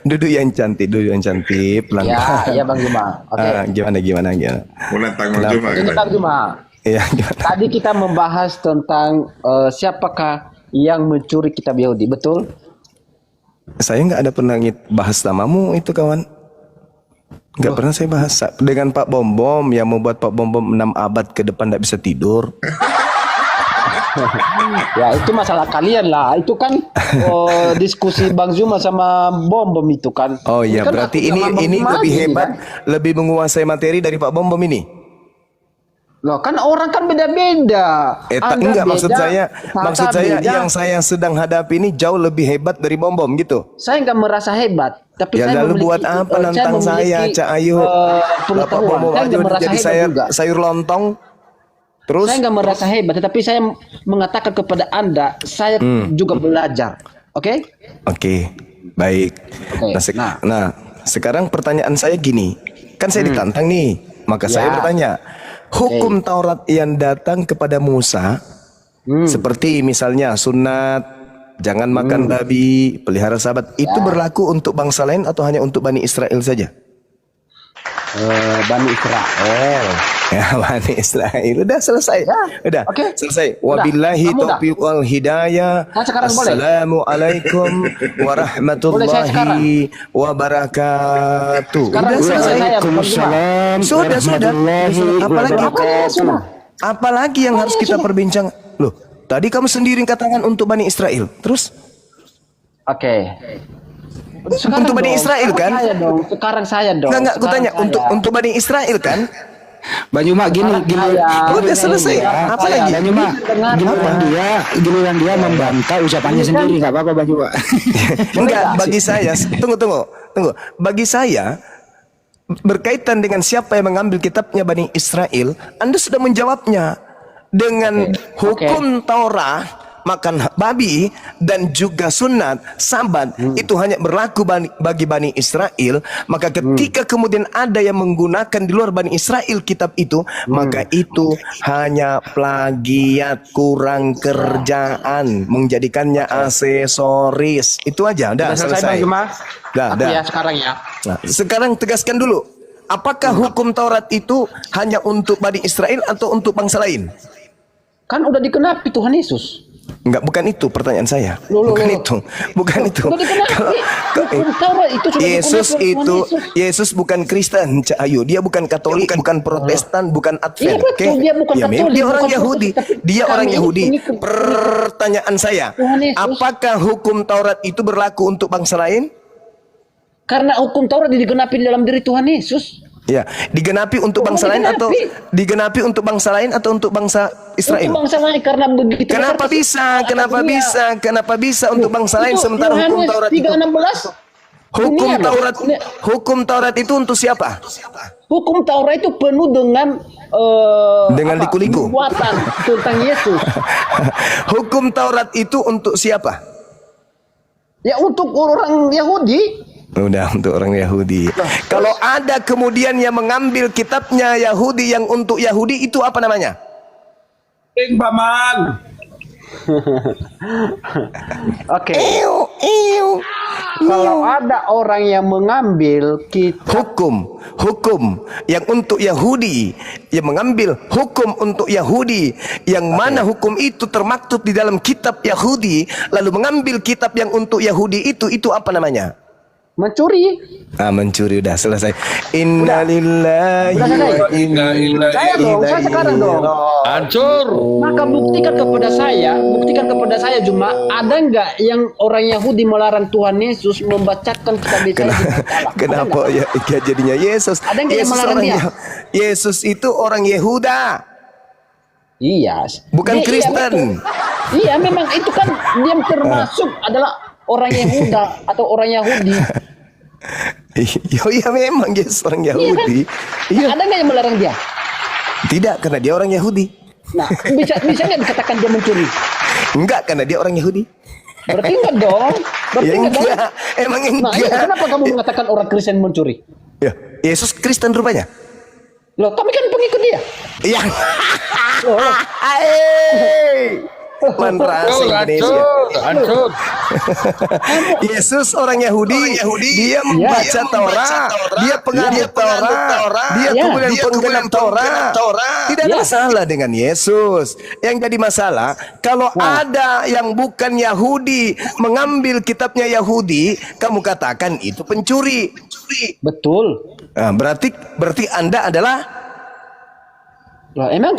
Duduk yang cantik, duduk yang cantik, Ya, pelan-pelan. ya Bang Juma. Oke. Gimana? Mulai tanggung Kenapa? Juma Ini kan? Bang Juma. Iya, gimana? Tadi kita membahas tentang siapakah yang mencuri kitab Yahudi, betul? Saya nggak ada pernah bahas namamu itu kawan. Nggak pernah saya bahas dengan Pak Bom Bom yang membuat Pak Bom Bom 6 abad ke depan tidak bisa tidur. Ya itu masalah kalian lah. Itu kan diskusi Bang Zuma sama Bom Bom itu kan. Oh iya, Kan berarti aku sama Bang ini Zuma lebih aja, hebat, kan? lebih menguasai materi dari Pak Bom Bom ini. Loh kan orang kan beda-beda. Enggak, maksud saya beda. yang saya sedang hadapi ini jauh lebih hebat dari Bom Bom gitu. Saya nggak merasa hebat, tapi Ya saya lalu memiliki, buat apa nantang saya, memiliki, Cak Ayu? Bapak pengetahuan. Bom Bom Saya aja nggak udah merasa jadi hebat juga. sayur lontong. Terus Saya nggak merasa hebat, tetapi saya mengatakan kepada Anda, saya juga belajar. Oke? Oke, baik. Oke, Nah, sekarang pertanyaan saya gini, kan saya ditantang nih, maka saya Ya. bertanya, hukum Taurat yang datang kepada Musa, seperti misalnya sunat, jangan makan babi, pelihara sabat, itu berlaku untuk bangsa lain atau hanya untuk Bani Israel saja? Bani Israel. Ya, Bani Israel. Udah selesai. Udah. Oke. Selesai. Udah. Wabillahi Kamu udah. taufiq wal hidayah. Nah, sekarang boleh. Assalamualaikum Boleh saya sekarang? warahmatullahi wabarakatuh. Sekarang Udah selesai. saya, Waalaikumsalam Sudah. warahmatullahi Apalagi wabarakatuh. apalagi yang harus kita perbincang? Loh, tadi kamu sendiri katakan untuk Bani Israel. Terus Oke. untuk Bani Israel kan? Sekarang saya dong. Enggak, aku tanya Sekarang saya. untuk Bani Israel kan? Bang Juma gini. Udah selesai. Apa lagi? Bang Juma, giliran dia membantah ucapannya sendiri, nggak apa-apa Bang Juma. Enggak, bagi saya, tunggu. Bagi saya, berkaitan dengan siapa yang mengambil kitabnya Bani Israel, Anda sudah menjawabnya dengan hukum Taurat, makan babi dan juga sunat sabat itu hanya berlaku bagi Bani Israel. Maka ketika kemudian ada yang menggunakan di luar Bani Israel kitab itu, maka itu hanya plagiat, kurang kerjaan, menjadikannya aksesoris. Itu aja, udah selesai. Dah. Ya sekarang ya. Nah, sekarang tegaskan dulu, apakah hukum Taurat itu hanya untuk Bani Israel atau untuk bangsa lain? Kan udah dikenapi Tuhan Yesus. Enggak, bukan itu pertanyaan saya. Loh. Bukan itu. Udah dikenapi. Hukum Taurat itu sudah Yesus dikenapi oleh itu Tuhan Yesus. Yesus bukan Kristen, Cak Ayu. Dia bukan Katolik, bukan Protestan, bukan Iya, Advent. betul. Dia bukan Ya, Katolik, dia orang bukan Yahudi. Protestan, tapi Dia orang kami Yahudi. ini- Pertanyaan saya, Tuhan Yesus. apakah hukum Taurat itu berlaku untuk bangsa lain? Karena hukum Taurat digenapi di dalam diri Tuhan Yesus. Ya, digenapi untuk Oh, bangsa lain atau digenapi. digenapi untuk bangsa lain atau untuk bangsa Israel? Untuk bangsa lain karena begitu. Kenapa bisa? Kenapa bisa untuk bangsa lain sementara hukum Taurat itu? 3:16. Hukum Taurat itu untuk siapa? Hukum Taurat itu penuh dengan liku-liku. nubuatan tentang Yesus. Hukum Taurat itu untuk siapa? Ya untuk orang Yahudi. Udah, untuk orang Yahudi. Kalau ada kemudian yang mengambil kitabnya Yahudi yang untuk Yahudi, itu apa namanya? Paman. Oke. Kalau ada orang yang mengambil kitab Hukum yang untuk Yahudi, yang mengambil hukum untuk Yahudi, yang mana hukum itu termaktub di dalam kitab Yahudi, lalu mengambil kitab yang untuk Yahudi itu apa namanya? mencuri. Mencuri. Udah selesai. Innalillahi wa inna Saya sekarang dong. Hancur. Maka buktikan kepada saya Juma, ada nggak yang orang Yahudi melarang Tuhan Yesus membacakan kitab Yesaya? Kenapa ya jadinya Yesus? Ada nggak yang melarang dia? Yesus itu orang Yehuda, Iya. bukan Kristen. Iya, memang itu kan dia termasuk adalah orang Yehuda atau orang Yahudi. Iya memang Yesus orang Yahudi. Iya. Ada nggak yang melarang dia? Tidak, karena dia orang Yahudi. Nah, bisa nggak dikatakan dia mencuri? Enggak, karena dia orang Yahudi. Berarti enggak dong. Ya enggak, emang Nah, ini enggak. kenapa kamu mengatakan orang Kristen mencuri? Ya, Yesus Kristen rupanya. Loh, kami kan pengikut dia. Iya. Loh. Rasa Indonesia. Hancur. Yesus orang Yahudi, dia membaca Taurat, dia pengadil Taurat, dia kemudian penggenap Taurat. Tidak ada masalah dengan Yesus. Yang jadi masalah kalau ada yang bukan Yahudi mengambil kitabnya Yahudi, kamu katakan itu pencuri. Betul. Nah, berarti Anda adalah Lah, emang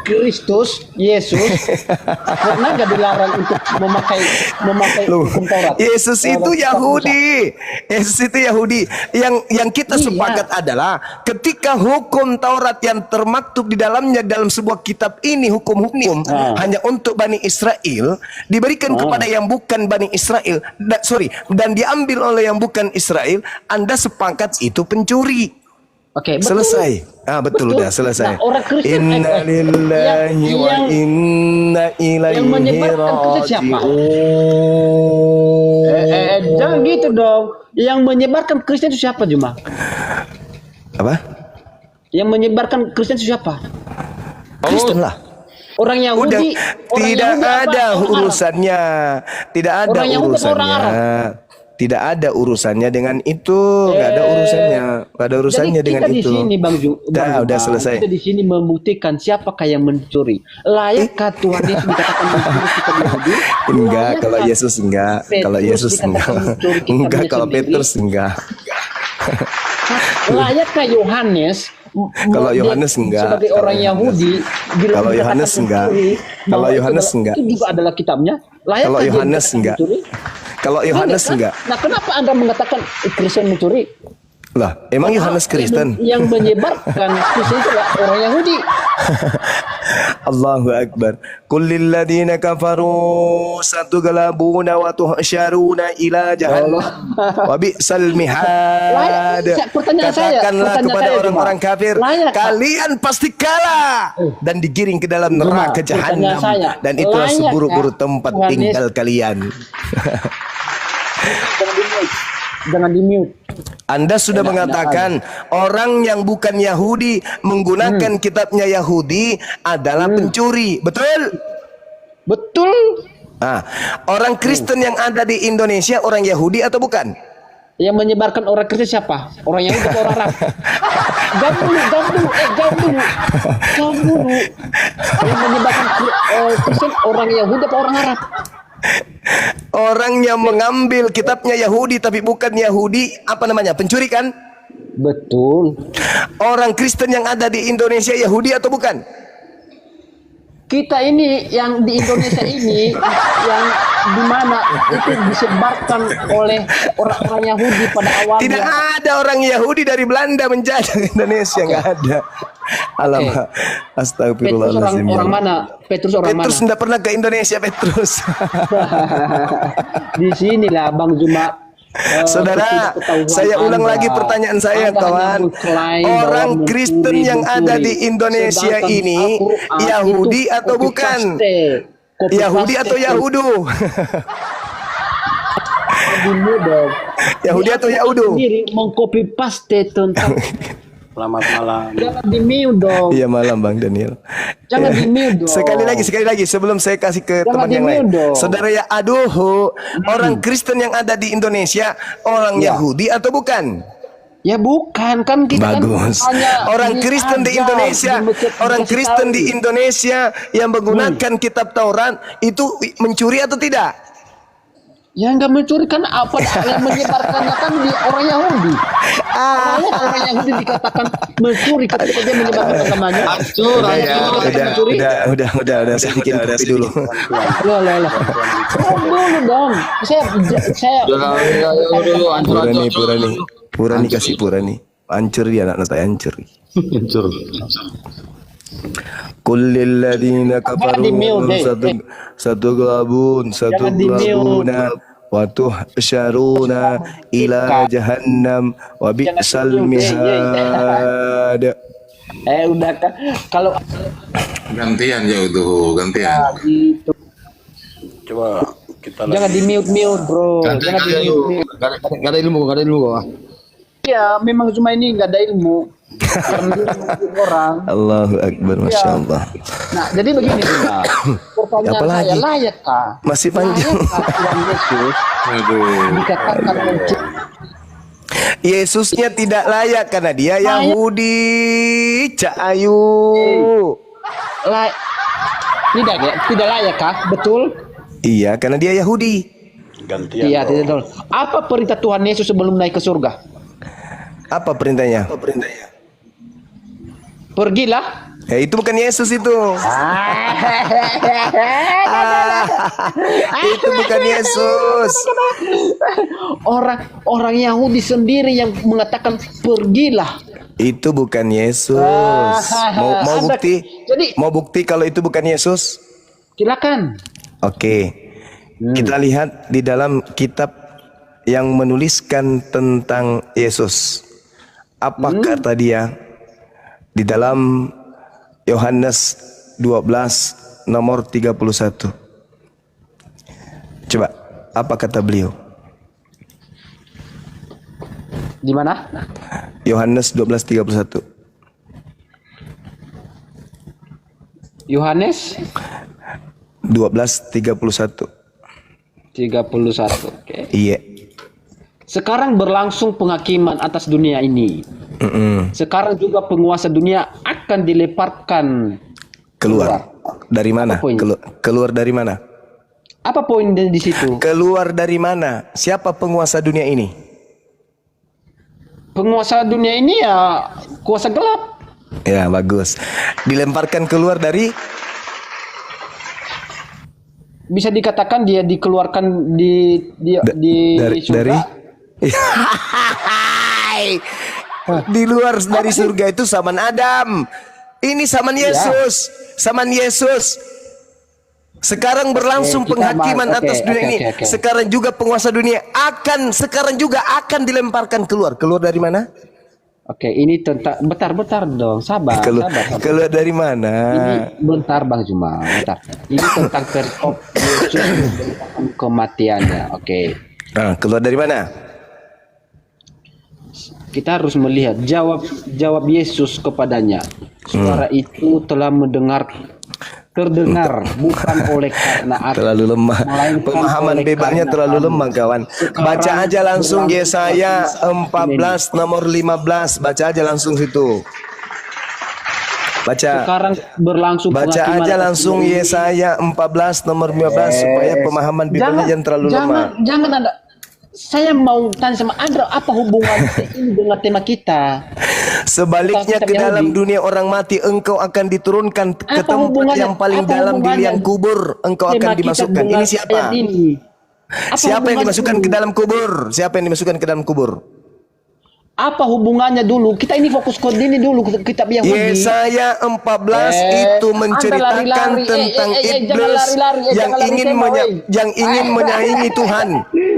Kristus Yesus pernah gak dilarang untuk memakai hukum Taurat? Yesus itu Yahudi. Yesus itu Yahudi. Yang kita sepakat adalah ketika hukum Taurat yang termaktub di dalamnya dalam sebuah kitab ini hukum-hukum hanya untuk Bani Israel diberikan kepada yang bukan Bani Israel. Dan diambil oleh yang bukan Israel, Anda sepakat itu pencuri. Oke, betul. Selesai. Betul, udah selesai. Nah, orang Kristen Inna lillahi wa inna ilaihi yang menyebarkan Kristen siapa? raji'un. Jangan gitu dong. Yang menyebarkan Kristen itu siapa, Juma? Apa? Yang menyebarkan Kristen itu siapa? Kristen lah. Orang Yahudi. Tidak ada urusannya. Tidak ada Orang Yahudi atau orang urusannya. Tidak ada urusannya dengan itu. Nggak ada urusannya. Nggak ada urusannya Jadi dengan kita itu. di sini, Bang Udah selesai. Kita di sini membuktikan siapakah yang mencuri. Layakkah Tuhan Yesus dikatakan mencuri kitab Yahudi? Enggak, kalau Yesus enggak. Kalau Yesus enggak. Enggak, kalau Petrus enggak. Layakkah Yohanes? Kalau Yohanes enggak. Sebagai orang Yahudi, bila Kalau dikatakan Yohanes enggak. mencuri, Kalau bahwa Yohanes enggak. Itu juga adalah kitabnya. Layakkah Kalau dia Yohanes dikatakan enggak. mencuri? Kalau Yohanes enggak. Nah, kenapa Anda mengatakan Kristen mencuri? Lah, emang Yohanes Kristen? Yang menyebarkan Kristen itu adalah orang Yahudi. Allahu Akbar. Kullil ladina kafaru satughlabuna wa tuhsyaruna ila jahannam. Wa bi'sal mihad. Katakanlah kepada orang-orang kafir, kalian pasti kalah dan digiring ke dalam neraka jahanam, dan itulah seburuk-buruk tempat tinggal kalian. Jangan di-mute. Anda sudah mengatakan orang yang bukan Yahudi menggunakan kitabnya Yahudi adalah pencuri, betul? Betul. Orang Kristen yang ada di Indonesia orang Yahudi atau bukan? Yang menyebarkan orang Kristen siapa? Orang Yahudi atau orang Arab? Jawab dulu. Yang menyebarkan Kristen orang Yahudi atau orang Arab? Orang yang mengambil kitabnya Yahudi tapi bukan Yahudi, apa namanya? Pencuri kan? Betul. Orang Kristen yang ada di Indonesia Yahudi atau bukan? Kita ini yang di Indonesia ini yang dimana itu disebarkan oleh orang-orang Yahudi pada awalnya. Tidak ada orang Yahudi dari Belanda menjajah Indonesia, nggak ada. Alamak, astagfirullahaladzim. Petrus orang mana? Petrus tidak pernah ke Indonesia, Petrus. Di sinilah Bang Juma. Saudara, saya ulang lagi pertanyaan saya, kawan. Orang Kristen yang ada di Indonesia ini Yahudi atau bukan? Yahudi atau Yahudu? Yahudi atau Yahudu? Mengcopy paste tentang. Selamat malam. Jangan di-mute dong. Iya, malam Bang Daniel. Jangan di-mute dong. Sekali lagi sebelum saya kasih ke teman yang lain. Saudara ya, orang Kristen yang ada di Indonesia orang Yahudi atau bukan? Ya bukan, kan kita bagus. Orang Kristen di Indonesia, orang Kristen di Indonesia yang menggunakan kitab Taurat itu mencuri atau tidak? Ya nggak mencuri, kan apa yang menyebarkannya kan di orang Yahudi. Orang Yahudi dikatakan mencuri ketika dia menyebarkan agamanya. Udah sedikit kopi dulu. Lah. Dulu dong. Saya Purani kasih Purani. Hancur dia anak saya, hancur. Kullil ladina kafaru satughlabuna wa tuhsyaruna ila jahannam wa bi'sal mihad. Udah kan kalau gantian gantian. Gitu. Coba kita jangan di-mute, bro. Jangan di-mute. Gak ada ilmu. Ya, memang cuma ini nggak ada ilmu. Yang dia menghukum orang. Allahu Akbar, Masya Allah. Nah, jadi begini juga. Pertanyaan Apalagi? saya, layakkah? Masih panjang. Layakkah Tuhan Yesus Aduh. dikatakan Yesusnya tidak layak karena dia Yahudi. Cak Ayu. tidak layakkah? Betul? Iya, karena dia Yahudi. Iya, tidak betul. Apa perintah Tuhan Yesus sebelum naik ke surga? Apa perintahnya? Pergilah. Ya, itu bukan Yesus itu. Itu bukan Yesus. Orang Yahudi sendiri yang mengatakan pergilah. Itu bukan Yesus. Mau Anda- bukti? jadi- Mau bukti kalau itu bukan Yesus? Silakan. Oke. Kita lihat di dalam kitab yang menuliskan tentang Yesus. Apa kata dia di dalam Yohanes 12 nomor 31? Coba, apa kata beliau? Di mana? Yohanes 12:31. Yohanes 12:31. 31. Oke. Iya. Sekarang berlangsung penghakiman atas dunia ini. Sekarang juga penguasa dunia akan dilemparkan Keluar. Dari mana? Apa poin? Keluar dari mana? Apa poin di situ? Keluar dari mana? Siapa penguasa dunia ini? Penguasa dunia ini ya kuasa gelap. Ya, bagus. Dilemparkan keluar dari Bisa dikatakan dia dikeluarkan di dari surga. di luar dari surga itu saman Adam. Ini saman Yesus. Saman Yesus. Sekarang berlangsung kita penghakiman oke, atas dunia oke, ini. oke. Sekarang juga penguasa dunia sekarang juga akan dilemparkan keluar. Keluar dari mana? Oke, ini tentang bentar dong, sabar. Keluar dari mana? Ini bentar Bang Juma, bentar. Ini tentang perkop Yesus tentang kematiannya. Oke. Nah, keluar dari mana? Kita harus melihat jawab Yesus kepadanya. Suara itu telah terdengar bukan oleh karena aku. Terlalu lemah. Melainkan Pemahaman oleh bebasnya karena terlalu kamu. lemah, kawan. Baca aja langsung Yesaya 14 nomor 15. Baca aja langsung situ. Baca. Sekarang berlangsung Baca penghakiman aja atas langsung dunia ini. Yesaya 14 nomor 15 supaya pemahaman bibirnya jangan terlalu lemah. Jangan Anda. Saya mau tanya sama Anda, apa hubungan ini dengan tema kita? Sebaliknya ke dalam dunia orang mati engkau akan diturunkan ke Apa tempat hubungannya? yang paling Apa dalam di hubungannya? liang kubur. Engkau Tema akan kita dimasukkan. dengan Ini siapa? ayat ini. Apa Siapa yang hubungannya dimasukkan dulu? ke dalam kubur? Siapa yang dimasukkan ke dalam kubur? Apa hubungannya dulu? Kita ini fokus ke ini dulu, kitab Yahudi. Yesaya 14 itu menceritakan Anda lari-lari. tentang Jangan iblis lari-lari. yang Jangan lari ingin tema, yang ingin menyaingi Tuhan.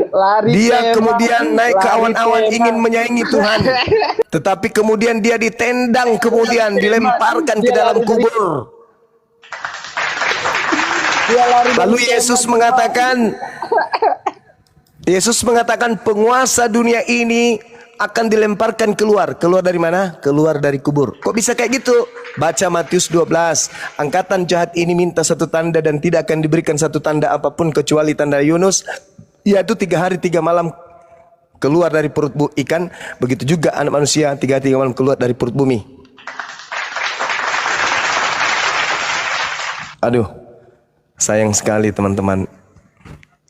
Lari Dia tema, kemudian naik ke lari awan-awan tema. ingin menyaingi Tuhan. Tetapi kemudian dia ditendang, kemudian dilemparkan ke dalam kubur. Dia lari dari Lalu tema. Yesus mengatakan penguasa dunia ini akan dilemparkan keluar. Keluar dari mana? Keluar dari kubur. Kok bisa kayak gitu? Baca Matius 12. Angkatan jahat ini minta satu tanda dan tidak akan diberikan satu tanda apapun kecuali tanda Yunus, yaitu 3 hari 3 malam keluar dari perut ikan. Begitu juga anak manusia 3 hari 3 malam keluar dari perut bumi. Aduh, sayang sekali teman-teman.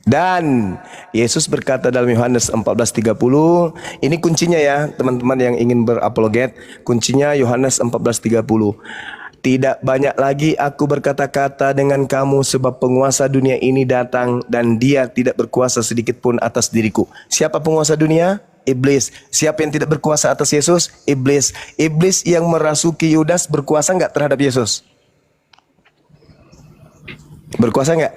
Dan Yesus berkata dalam Yohanes 14:30, ini kuncinya ya teman-teman yang ingin berapologet, kuncinya Yohanes 14:30. Tidak banyak lagi aku berkata-kata dengan kamu sebab penguasa dunia ini datang dan dia tidak berkuasa sedikit pun atas diriku. Siapa penguasa dunia? Iblis. Siapa yang tidak berkuasa atas Yesus? Iblis. Iblis yang merasuki Yudas berkuasa enggak terhadap Yesus? Berkuasa enggak?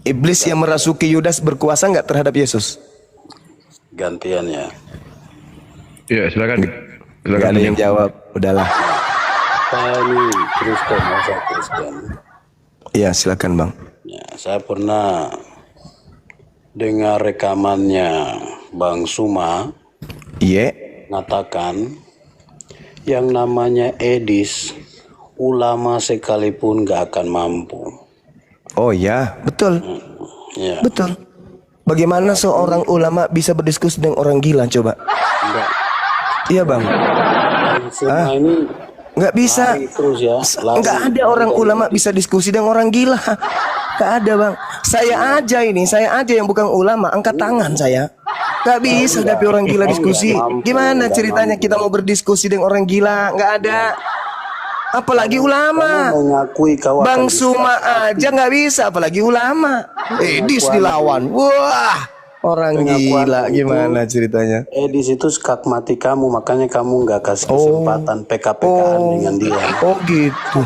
Iblis yang merasuki Yudas berkuasa enggak terhadap Yesus? Gantiannya. Iya, silakan. Enggak ada yang jawab. Udahlah. Saya ini Kristen, saya Kristen. Iya, silakan Bang. Ya, saya pernah dengar rekamannya Bang Suma Iya. mengatakan yang namanya Edis, ulama sekalipun gak akan mampu. Oh ya, betul. Ya. Betul. Bagaimana seorang ulama bisa berdiskusi dengan orang gila coba? Enggak. Iya bang. Semua ini Nggak bisa. lari terus ya. Lari. Nggak ada orang ulama bisa diskusi dengan orang gila. Nggak ada bang. Saya aja yang bukan ulama, angkat tangan saya. Nggak bisa hadapi orang gila diskusi. Gimana ceritanya kita mau berdiskusi dengan orang gila? Nggak ada. Apalagi ulama. Kamu mengakui kau akan Bang Suma aja nggak bisa, apalagi ulama. Edis dilawan. Wah, orang gila. Gimana ceritanya? Edis itu skakmati kamu, makanya kamu nggak kasih kesempatan PK-PKan dengan dia. Oh gitu.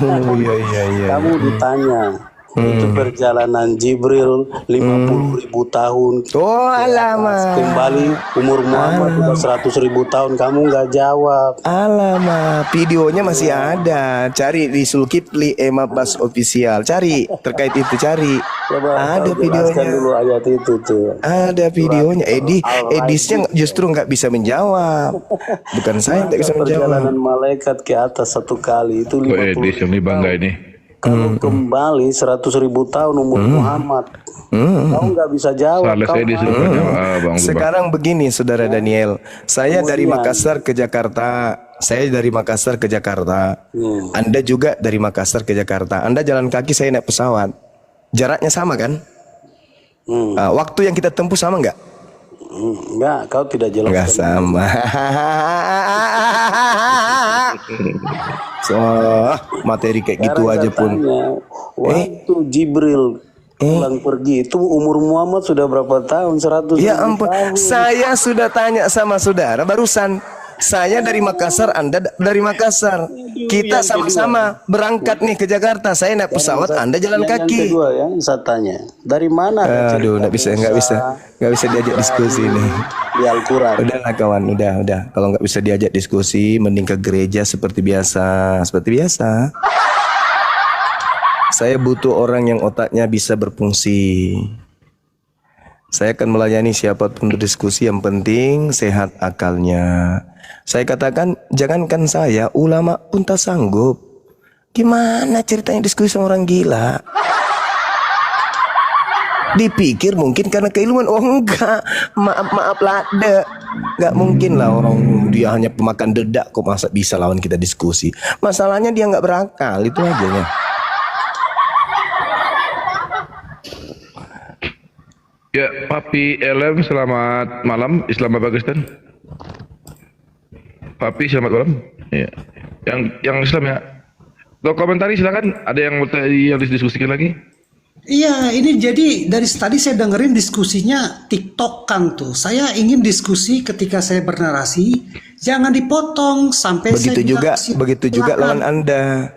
Iya. Kamu ditanya, itu perjalanan Jibril 50.000 tahun. Oh alamak. Kembali umur Muhammad udah 100.000 tahun, kamu nggak jawab. Alamak, videonya masih ada. Cari di Zulkifli Emabas Official. Cari terkait itu, cari. Coba Ada kau jelaskan videonya. dulu ayat itu tuh. Ada videonya. Edisnya justru nggak bisa menjawab. Bukan saya yang nggak bisa Perjalanan menjawab. malaikat ke atas satu kali itu Oh, Edis yang 50.000 ini bangga ini. Kalau kembali 100.000 tahun umur Muhammad, kamu nggak bisa jawab. Salah Kau Edis lupa jawab, Bang Zubang. Sekarang begini, Saudara Daniel. Saya dari Makassar ke Jakarta. Anda juga dari Makassar ke Jakarta. Anda jalan kaki, saya naik pesawat. Jaraknya sama kan? Waktu yang kita tempuh sama nggak? Enggak, kau tidak jelaskan. Nggak sama. So, materi kayak gitu Sekarang aja saya pun. tanya, waktu Jibril pulang pergi itu umur Muhammad sudah berapa tahun? 100 Ya ampun, tahun. saya sudah tanya sama saudara barusan. Saya dari Makassar, Anda dari Makassar. Kita sama-sama berangkat nih ke Jakarta. Saya naik pesawat, Anda jalan Yang kaki. kedua ya, saya tanya, dari mana? Aduh, nggak bisa diajak diskusi nih. Di Al-Quran. Udahlah kawan, udah. Kalau nggak bisa diajak diskusi, mending ke gereja seperti biasa. Saya butuh orang yang otaknya bisa berfungsi. Saya akan melayani siapapun berdiskusi, yang penting sehat akalnya. Saya katakan, jangankan saya, ulama pun tak sanggup. Gimana ceritanya diskusi sama orang gila? Dipikir mungkin karena keilmuan. Oh enggak, maaf lade. Enggak mungkin lah orang dia hanya pemakan dedak kok masa bisa lawan kita diskusi. Masalahnya dia nggak berakal, itu aja ya. Ya, Papi LM, selamat malam, Islamabad Pakistan. Papi, selamat malam. Ya. Yang Islam ya. Untuk komentari silakan. Ada yang mau didiskusikan lagi? Iya, ini jadi dari tadi saya dengerin diskusinya TikTok kan tuh. Saya ingin diskusi ketika saya bernarasi, jangan dipotong sampai Begitu saya begitu juga lawan Anda.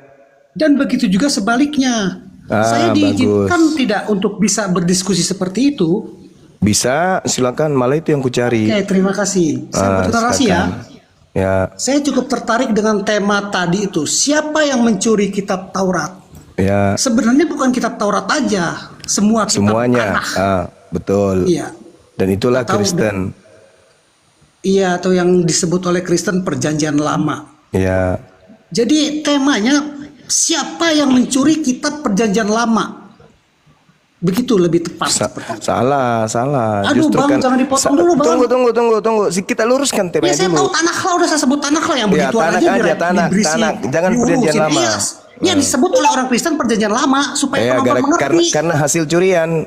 Dan begitu juga sebaliknya. Saya diizinkan tidak untuk bisa berdiskusi seperti itu. Bisa, silakan. Malah itu yang kucari. Oke, terima kasih. Saya bernarasi ya. Ya. Saya cukup tertarik dengan tema tadi itu. Siapa yang mencuri kitab Taurat? Ya. Sebenarnya bukan kitab Taurat aja, semua kitab Semuanya. tanah. Betul. Iya. Dan itulah Atau- Kristen. Iya, atau yang disebut oleh Kristen perjanjian lama. Ya. Jadi temanya siapa yang mencuri kitab perjanjian lama? Begitu lebih tepat. sepertinya. Salah. Aduh, Justru Bang, jangan dipotong dulu, Bang. Tunggu. Kita luruskan temanya Ya saya dulu. tahu Tanakh, udah saya sebut Tanakh yang Ya, begitu Tanakh aja, Tanakh. Jangan perjanjian lama. Iya, disebut oleh orang Kristen perjanjian lama supaya Ya, penonton mengerti. karena hasil curian.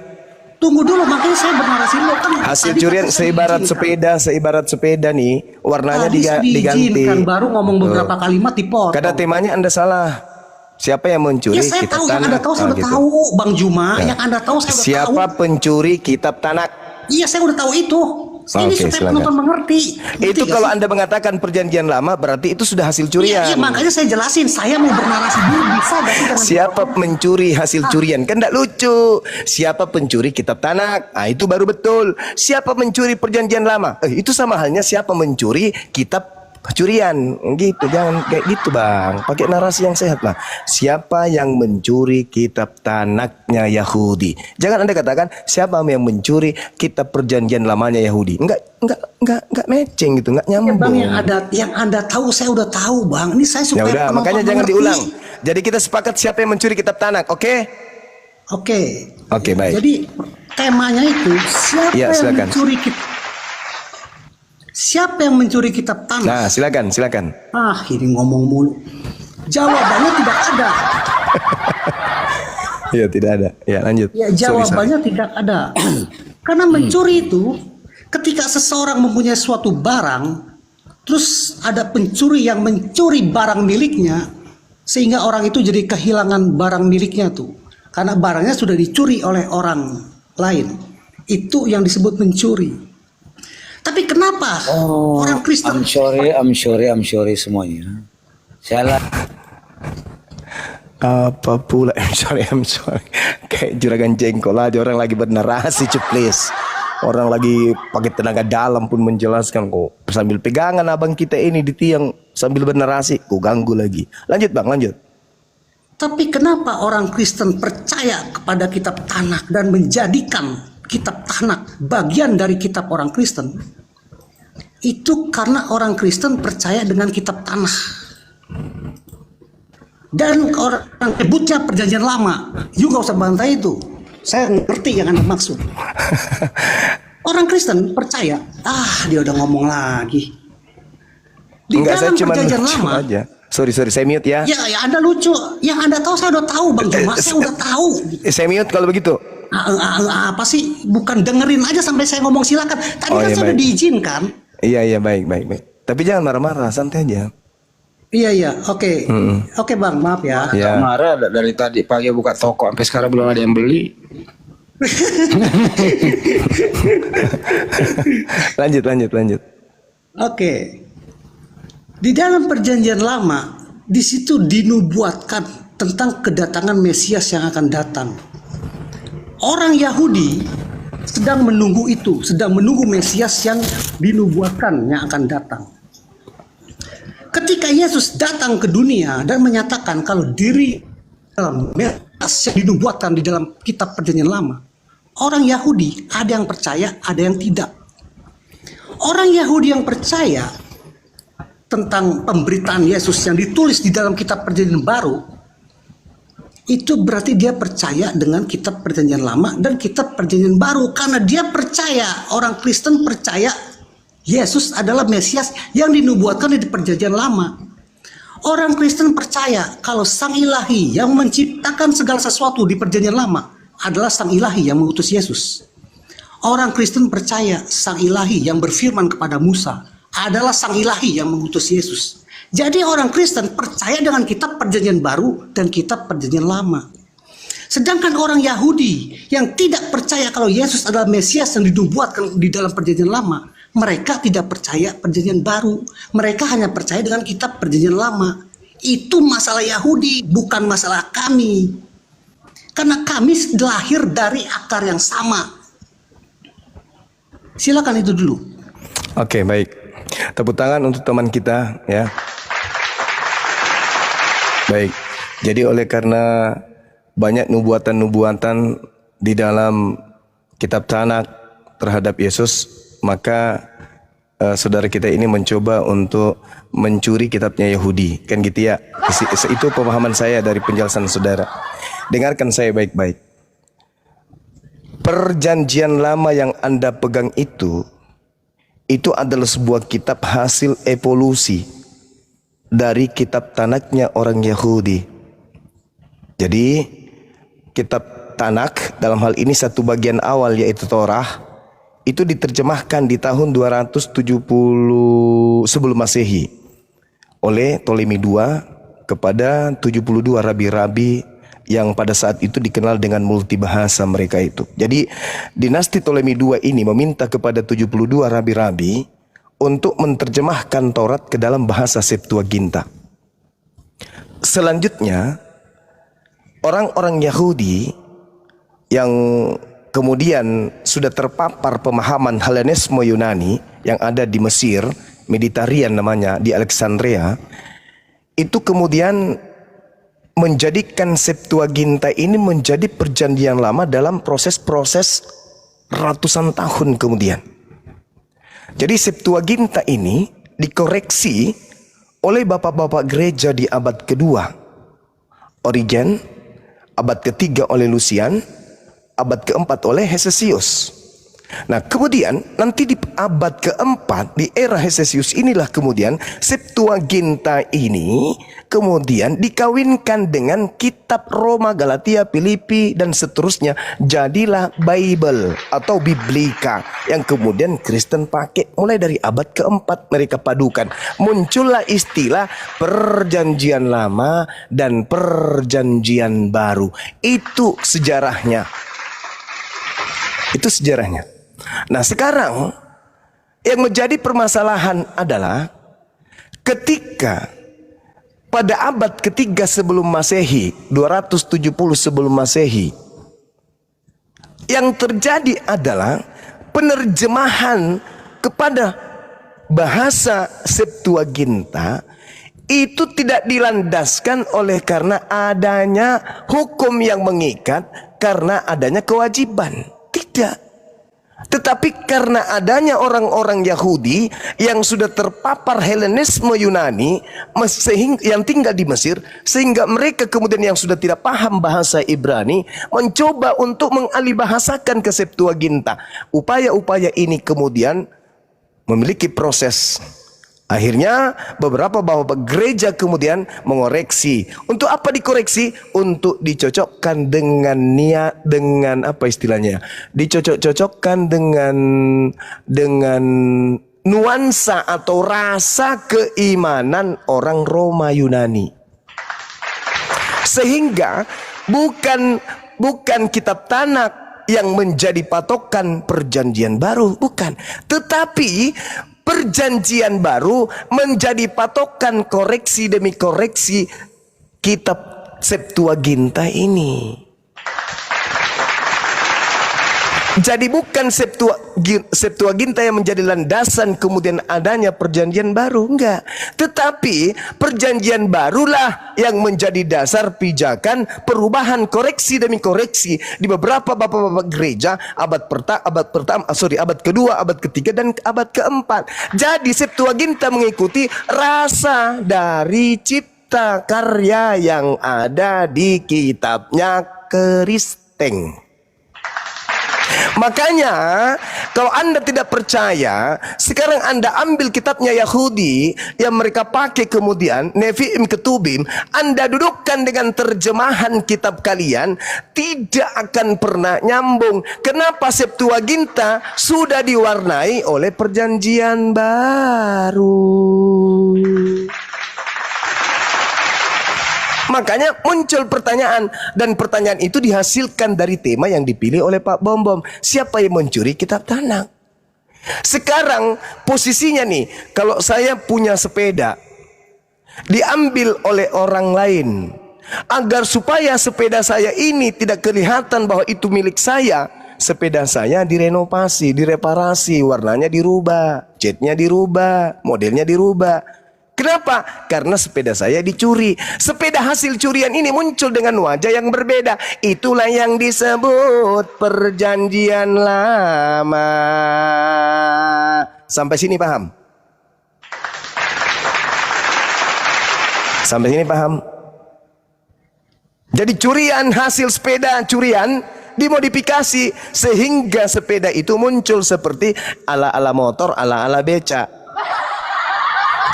Tunggu dulu, makanya saya bernarasi dulu kan. Hasil tadi curian kata saya seibarat sepeda nih, warnanya Tadi saya diganti. diizinkan, baru ngomong beberapa kalimat dipotong. Karena temanya Anda salah. Siapa yang mencuri Ya saya kitab tahu, yang Tanakh? Anda tahu saya udah gitu. tahu, Bang Juma. Yang Anda tahu saya udah tahu. Siapa pencuri kitab Tanakh? Iya, saya udah tahu itu. Ini Oke, supaya silakan. penonton mengerti. Itu Ngerti kalau gak sih? Anda mengatakan perjanjian lama, berarti itu sudah hasil Iya, curian. makanya saya jelasin. Saya mau bernarasi dulu, bisa gak sih? dengan Siapa dipotong? mencuri hasil curian? Kan tidak lucu. Siapa pencuri kitab Tanakh? Ah, itu baru betul. Siapa mencuri perjanjian lama? Itu sama halnya siapa mencuri kitab Kecurian gitu, jangan kayak gitu bang. Pakai narasi yang sehat lah. Siapa yang mencuri kitab Tanaknya Yahudi? Jangan Anda katakan siapa yang mencuri kitab perjanjian lamanya Yahudi. Enggak matching gitu, enggak Ya nyambung. bang, yang anda tahu saya udah tahu bang. Ini saya Ya supaya udah, penonton makanya jangan mengerti. diulang. Jadi kita sepakat siapa yang mencuri kitab Tanak, oke? Oke. Oke, baik. Jadi temanya itu Ya, silakan. Siapa yang mencuri kitab Tanakh? Nah, silakan. Ini ngomong mulu. Jawabannya tidak ada. Iya, tidak ada. Ya, lanjut. Ya, Sorry. jawabannya tidak ada. Karena mencuri itu ketika seseorang mempunyai suatu barang, terus ada pencuri yang mencuri barang miliknya, sehingga orang itu jadi kehilangan barang miliknya tuh. Karena barangnya sudah dicuri oleh orang lain. Itu yang disebut mencuri. Tapi kenapa orang Kristen I'm sorry semuanya. Salah. Apa pula? I'm sorry. Kayak juragan jengkol aja, orang lagi bernarasi, please. Orang lagi pakai tenaga dalam pun menjelaskan kok. Sambil pegangan abang kita ini di tiang sambil bernarasi, kok ganggu lagi. Lanjut bang, lanjut. Tapi kenapa orang Kristen percaya kepada kitab Tanakh dan menjadikan kitab Tanakh bagian dari kitab orang Kristen? Itu karena orang Kristen percaya dengan kitab Tanakh. Dan orang nyebutnya perjanjian lama. You gak usah bantai itu. Saya ngerti yang Anda maksud. Orang Kristen percaya, dia udah ngomong lagi. Di Enggak, saya dalam cuma perjanjian lucu lama, aja. Sorry, saya mute ya. Ya Anda lucu. Yang Anda tahu saya udah tahu Bang Juma. Saya udah tahu. Saya mute kalau begitu. Apa sih? Bukan dengerin aja sampai saya ngomong silakan. Tadi Oh, kan iya, saya udah baik. diizinkan. Iya, baik. Tapi jangan marah-marah, santai aja. Iya, oke. Oke Bang, maaf ya. Ya. Marah dari tadi pagi buka toko sampai sekarang belum ada yang beli. Lanjut. Oke. Di dalam perjanjian lama, di situ dinubuatkan tentang kedatangan Mesias yang akan datang. Orang Yahudi sedang menunggu itu, sedang menunggu Mesias yang dinubuatkan yang akan datang. Ketika Yesus datang ke dunia dan menyatakan kalau diri dalam Mesias yang dinubuatkan di dalam kitab perjanjian lama, orang Yahudi ada yang percaya, ada yang tidak. Orang Yahudi yang percaya tentang pemberitaan Yesus yang ditulis di dalam kitab perjanjian baru, itu berarti dia percaya dengan kitab perjanjian lama dan kitab perjanjian baru. Karena dia percaya, orang Kristen percaya Yesus adalah Mesias yang dinubuatkan di perjanjian lama. Orang Kristen percaya kalau Sang Ilahi yang menciptakan segala sesuatu di perjanjian lama adalah Sang Ilahi yang mengutus Yesus. Orang Kristen percaya Sang Ilahi yang berfirman kepada Musa adalah Sang Ilahi yang mengutus Yesus. Jadi orang Kristen percaya dengan kitab perjanjian baru dan kitab perjanjian lama. Sedangkan orang Yahudi yang tidak percaya kalau Yesus adalah Mesias yang dinubuatkan di dalam perjanjian lama, mereka tidak percaya perjanjian baru. Mereka hanya percaya dengan kitab perjanjian lama. Itu masalah Yahudi, bukan masalah kami. Karena kami lahir dari akar yang sama. Silakan itu dulu. Oke, baik. Tepuk tangan untuk teman kita ya. Baik. Jadi oleh karena banyak nubuatan-nubuatan di dalam kitab Tanakh terhadap Yesus, maka saudara kita ini mencoba untuk mencuri kitabnya Yahudi. Kan gitu ya. Itu pemahaman saya dari penjelasan saudara. Dengarkan saya baik-baik. Perjanjian lama yang Anda pegang itu adalah sebuah kitab hasil evolusi dari kitab Tanaknya orang Yahudi. Jadi kitab Tanakh dalam hal ini satu bagian awal yaitu Torah itu diterjemahkan di tahun 270 sebelum Masehi oleh Ptolemy II kepada 72 rabi-rabi yang pada saat itu dikenal dengan multibahasa mereka itu. Jadi dinasti Ptolemy II ini meminta kepada 72 rabi-rabi untuk menerjemahkan Taurat ke dalam bahasa Septuaginta. Selanjutnya orang-orang Yahudi yang kemudian sudah terpapar pemahaman Hellenisme Yunani yang ada di Mesir Mediterranean namanya, di Alexandria, itu kemudian menjadikan Septuaginta ini menjadi perjanjian lama dalam proses-proses ratusan tahun kemudian. Jadi Septuaginta ini dikoreksi oleh bapak-bapak gereja di abad kedua, Origen, abad ketiga oleh Lucian, abad keempat oleh Hesesius. Nah kemudian nanti di abad keempat, di era Hesesius inilah kemudian Septuaginta ini kemudian dikawinkan dengan kitab Roma, Galatia, Filipi dan seterusnya. Jadilah Bible atau Biblika yang kemudian Kristen pakai mulai dari abad keempat. Mereka padukan, muncullah istilah perjanjian lama dan perjanjian baru. Itu sejarahnya. Itu sejarahnya. Nah sekarang yang menjadi permasalahan adalah ketika pada abad ketiga sebelum Masehi, 270 sebelum Masehi, yang terjadi adalah penerjemahan kepada bahasa Septuaginta itu tidak dilandaskan oleh karena adanya hukum yang mengikat, karena adanya kewajiban. Tidak. Tetapi karena adanya orang-orang Yahudi yang sudah terpapar Helenisme Yunani yang tinggal di Mesir, sehingga mereka kemudian yang sudah tidak paham bahasa Ibrani mencoba untuk mengalihbahasakan ke Septuaginta. Upaya-upaya ini kemudian memiliki proses. Akhirnya beberapa bapak gereja kemudian mengoreksi. Untuk apa dikoreksi? Untuk dicocokkan dengan niat, dengan apa istilahnya? Dicocok-cocokkan dengan nuansa atau rasa keimanan orang Roma Yunani. Sehingga bukan kitab Tanak yang menjadi patokan perjanjian baru, bukan. Tetapi perjanjian baru menjadi patokan koreksi demi koreksi kitab Septuaginta ini. Jadi bukan Septuaginta yang menjadi landasan kemudian adanya perjanjian baru, enggak. Tetapi perjanjian barulah yang menjadi dasar pijakan perubahan koreksi demi koreksi di beberapa bapak-bapak gereja abad kedua, abad ketiga dan abad keempat. Jadi Septuaginta mengikuti rasa dari cipta karya yang ada di kitabnya Kristen. Makanya kalau Anda tidak percaya, sekarang Anda ambil kitabnya Yahudi yang mereka pakai kemudian Nevi'im Ketubim, Anda dudukkan dengan terjemahan kitab kalian, tidak akan pernah nyambung. Kenapa? Septuaginta sudah diwarnai oleh perjanjian baru. Makanya muncul pertanyaan, dan pertanyaan itu dihasilkan dari tema yang dipilih oleh Pak Bom. Siapa yang mencuri kitab Tanak? Sekarang posisinya nih, kalau saya punya sepeda diambil oleh orang lain, agar supaya sepeda saya ini tidak kelihatan bahwa itu milik saya, sepeda saya direnovasi, direparasi, warnanya dirubah, catnya dirubah, modelnya dirubah. Kenapa? Karena sepeda saya dicuri. Sepeda hasil curian ini muncul dengan wajah yang berbeda. Itulah yang disebut perjanjian lama. Sampai sini paham? Sampai sini paham? Jadi curian, hasil sepeda curian dimodifikasi sehingga sepeda itu muncul seperti ala-ala motor, ala-ala beca.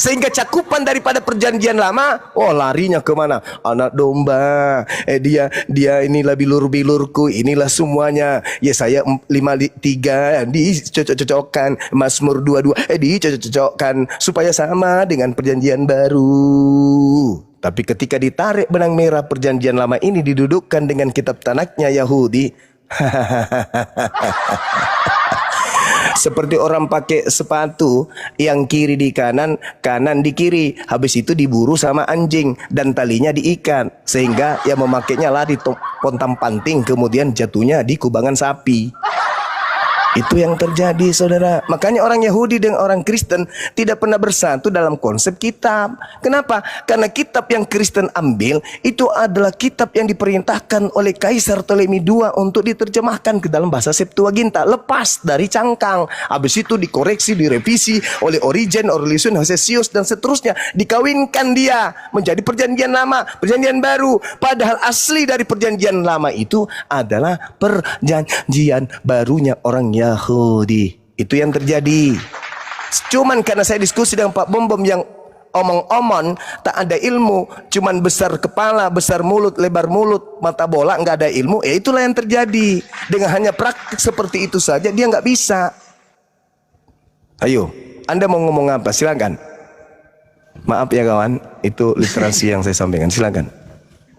Sehingga cakupan daripada perjanjian lama, oh larinya kemana? Anak domba, dia inilah bilur-bilurku, inilah semuanya. Ya saya 5:3 dicocok-cocokkan, Mazmur 22 dicocok-cocokkan supaya sama dengan perjanjian baru. Tapi ketika ditarik benang merah perjanjian lama ini didudukkan dengan kitab Tanaknya Yahudi, seperti orang pakai sepatu yang kiri di kanan, kanan di kiri. Habis itu diburu sama anjing dan talinya diikat, sehingga yang memakainya lari pontang panting, kemudian jatuhnya di kubangan sapi. Itu yang terjadi, saudara. Makanya orang Yahudi dengan orang Kristen tidak pernah bersatu dalam konsep kitab. Kenapa? Karena kitab yang Kristen ambil itu adalah kitab yang diperintahkan oleh Kaisar Ptolemy II untuk diterjemahkan ke dalam bahasa Septuaginta, lepas dari cangkang. Habis itu dikoreksi, direvisi oleh Origen, Orlysius, Hosesius dan seterusnya. Dikawinkan dia menjadi perjanjian lama, perjanjian baru. Padahal asli dari perjanjian lama itu adalah perjanjian barunya orang Yahudi. Itu yang terjadi. Cuman karena saya diskusi dengan Pak Bom yang omong-omong, tak ada ilmu, cuman besar kepala, besar mulut, lebar mulut, mata bola, nggak ada ilmu, ya itulah yang terjadi. Dengan hanya praktik seperti itu saja dia nggak bisa. Ayo, Anda mau ngomong apa? Silakan. Maaf ya kawan, itu literasi yang saya sampaikan. Silakan.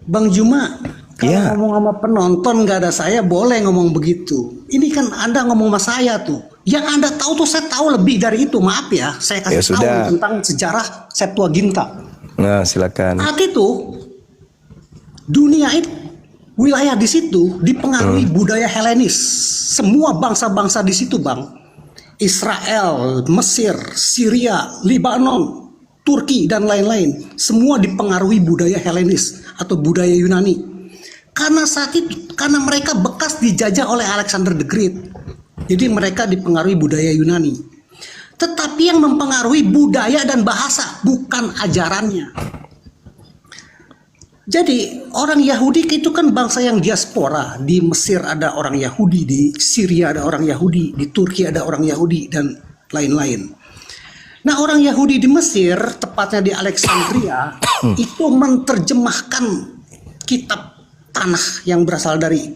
Bang Juma, kalau Iya. ngomong sama penonton nggak ada saya boleh ngomong begitu. Ini kan Anda ngomong sama saya tuh. Yang Anda tahu tuh saya tahu lebih dari itu. Maaf ya, saya kasih Ya tahu sudah. tentang sejarah Septuaginta. Nah, silakan. Saat itu dunia itu, wilayah di situ dipengaruhi budaya Helenis. Semua bangsa-bangsa di situ, Bang. Israel, Mesir, Syria, Lebanon, Turki dan lain-lain, semua dipengaruhi budaya Helenis atau budaya Yunani. Karena saat itu, karena mereka bekas dijajah oleh Alexander the Great. Jadi mereka dipengaruhi budaya Yunani. Tetapi yang mempengaruhi budaya dan bahasa, bukan ajarannya. Jadi orang Yahudi itu kan bangsa yang diaspora. Di Mesir ada orang Yahudi, di Syria ada orang Yahudi, di Turki ada orang Yahudi dan lain-lain. Nah, orang Yahudi di Mesir, tepatnya di Alexandria, itu menerjemahkan kitab tanah yang berasal dari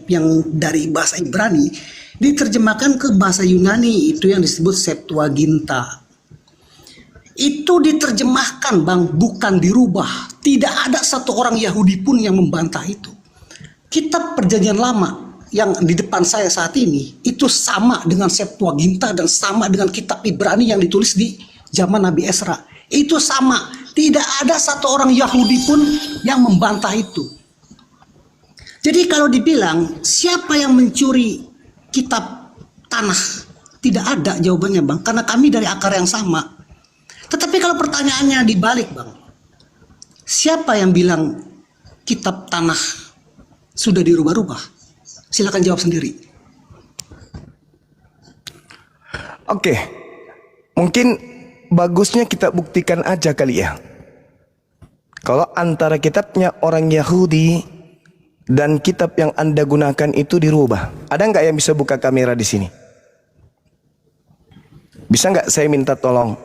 bahasa Ibrani, diterjemahkan ke bahasa Yunani, itu yang disebut Septuaginta. Itu diterjemahkan, Bang, bukan dirubah. Tidak ada satu orang Yahudi pun yang membantah itu. Kitab Perjanjian Lama yang di depan saya saat ini itu sama dengan Septuaginta dan sama dengan kitab Ibrani yang ditulis di zaman Nabi Esra. Itu sama. Tidak ada satu orang Yahudi pun yang membantah itu. Jadi kalau dibilang siapa yang mencuri kitab tanah, tidak ada jawabannya, Bang, karena kami dari akar yang sama. Tetapi kalau pertanyaannya dibalik, Bang, siapa yang bilang kitab tanah sudah dirubah-rubah? Silakan jawab sendiri. Oke. Mungkin bagusnya kita buktikan aja kali ya. Kalau antara kitabnya orang Yahudi dan kitab yang Anda gunakan itu dirubah. Ada nggak yang bisa buka kamera di sini? Bisa nggak saya minta tolong?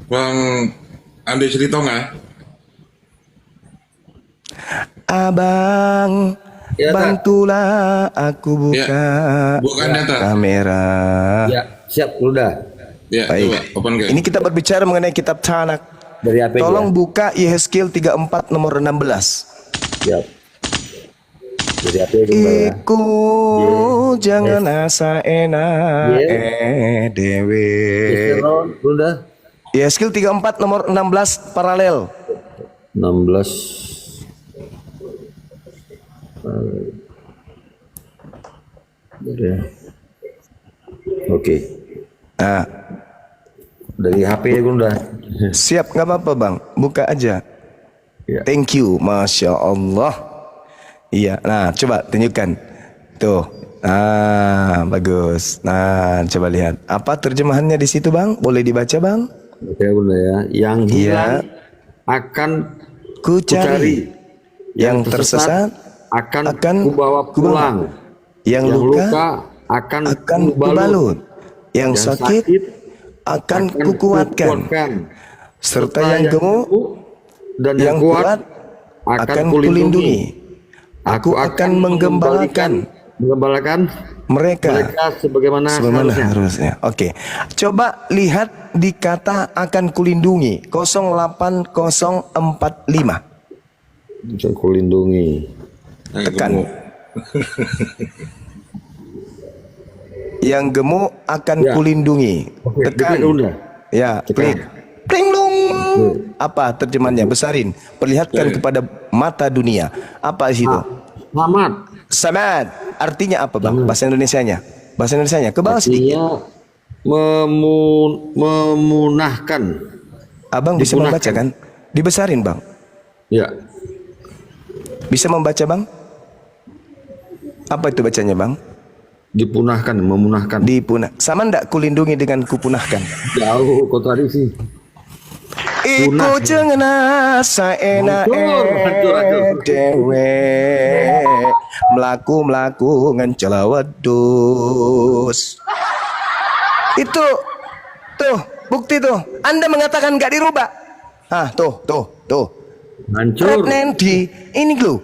Bang Andi Sritonga. Abang, Ya, Kak. bantulah aku buka bukan data. kamera. Ya, siap, udah. Ya, Baik. coba open ke. Ini kita berbicara mengenai kitab Tanak. Dari apa Tolong ya? buka Yehezkiel 34 nomor 16. Siap. Dari apa ya, Bang, ya? Iku jangan asa enak dewe. Ron, udah. Yehezkiel 34 nomor 16 paralel. 16. Udah. Oke. Nah, Dari HP ya, Bunda. siap nggak apa-apa bang, buka aja. Ya. Thank you, masya Allah. Iya, nah coba tunjukkan. Tuh, nah bagus. Nah coba lihat. Apa terjemahannya di situ bang? Boleh dibaca bang? Oke, Bunda ya. Yang hilang akan Ku cari. Yang tersesat akan akan kubawa pulang. Yang luka akan kubalut. Yang sakit akan kukuatkan. Serta yang gemuk dan yang kuat akan kulindungi. Aku akan menggembalakan mereka sebagaimana harusnya. Oke. Coba lihat di kata akan kulindungi 08045. Bisa kulindungi. Tekan. Yang gemuk akan Ya. kulindungi. Oke, Tekan. diklik, Bunda. Ya, Tekan. klik. Plinglung. Apa terjemahannya? Besarin. Perlihatkan kepada mata dunia. Apa itu? Selamat. Samad. Artinya apa bang? Bahasa Indonesianya. Bahasa Indonesianya ke bawah sedikit. Artinya memunahkan. Abang bisa Dipunahkan. membaca kan? Dibesarin bang. Ya. Bisa membaca bang? Apa itu bacanya bang? Dipunahkan, memunahkan. Dipunah. Sama ndak kulindungi dengan kupunahkan? Jauh kontradiksi. Iku jangan asa enak dewe melaku ngencela wedus. Itu tuh bukti tuh. Anda mengatakan nggak dirubah. Tuh. Hancur. Nanti ini lo.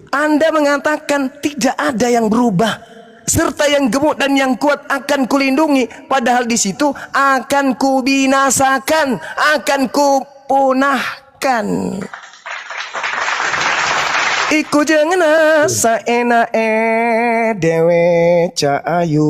Anda mengatakan tidak ada yang berubah, serta yang gemuk dan yang kuat akan kulindungi, padahal di situ akan kubinasakan, akan kupunahkan. Iku jangan asa enak dewe cahayu.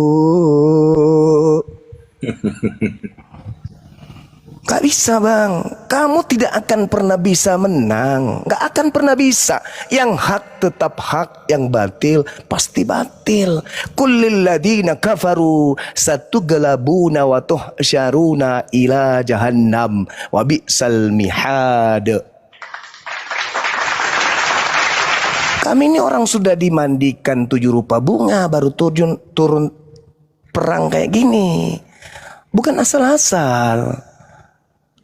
Gak bisa bang, kamu tidak akan pernah bisa menang, gak akan pernah bisa. Yang hak tetap hak, yang batil pasti batil. Kullil ladina kafaru satughlabuna wa tuhsyaruna ila jahannam wa bi'sal mihad. Kami ini orang sudah dimandikan 7 rupa bunga baru turun perang kayak gini. Bukan asal-asal.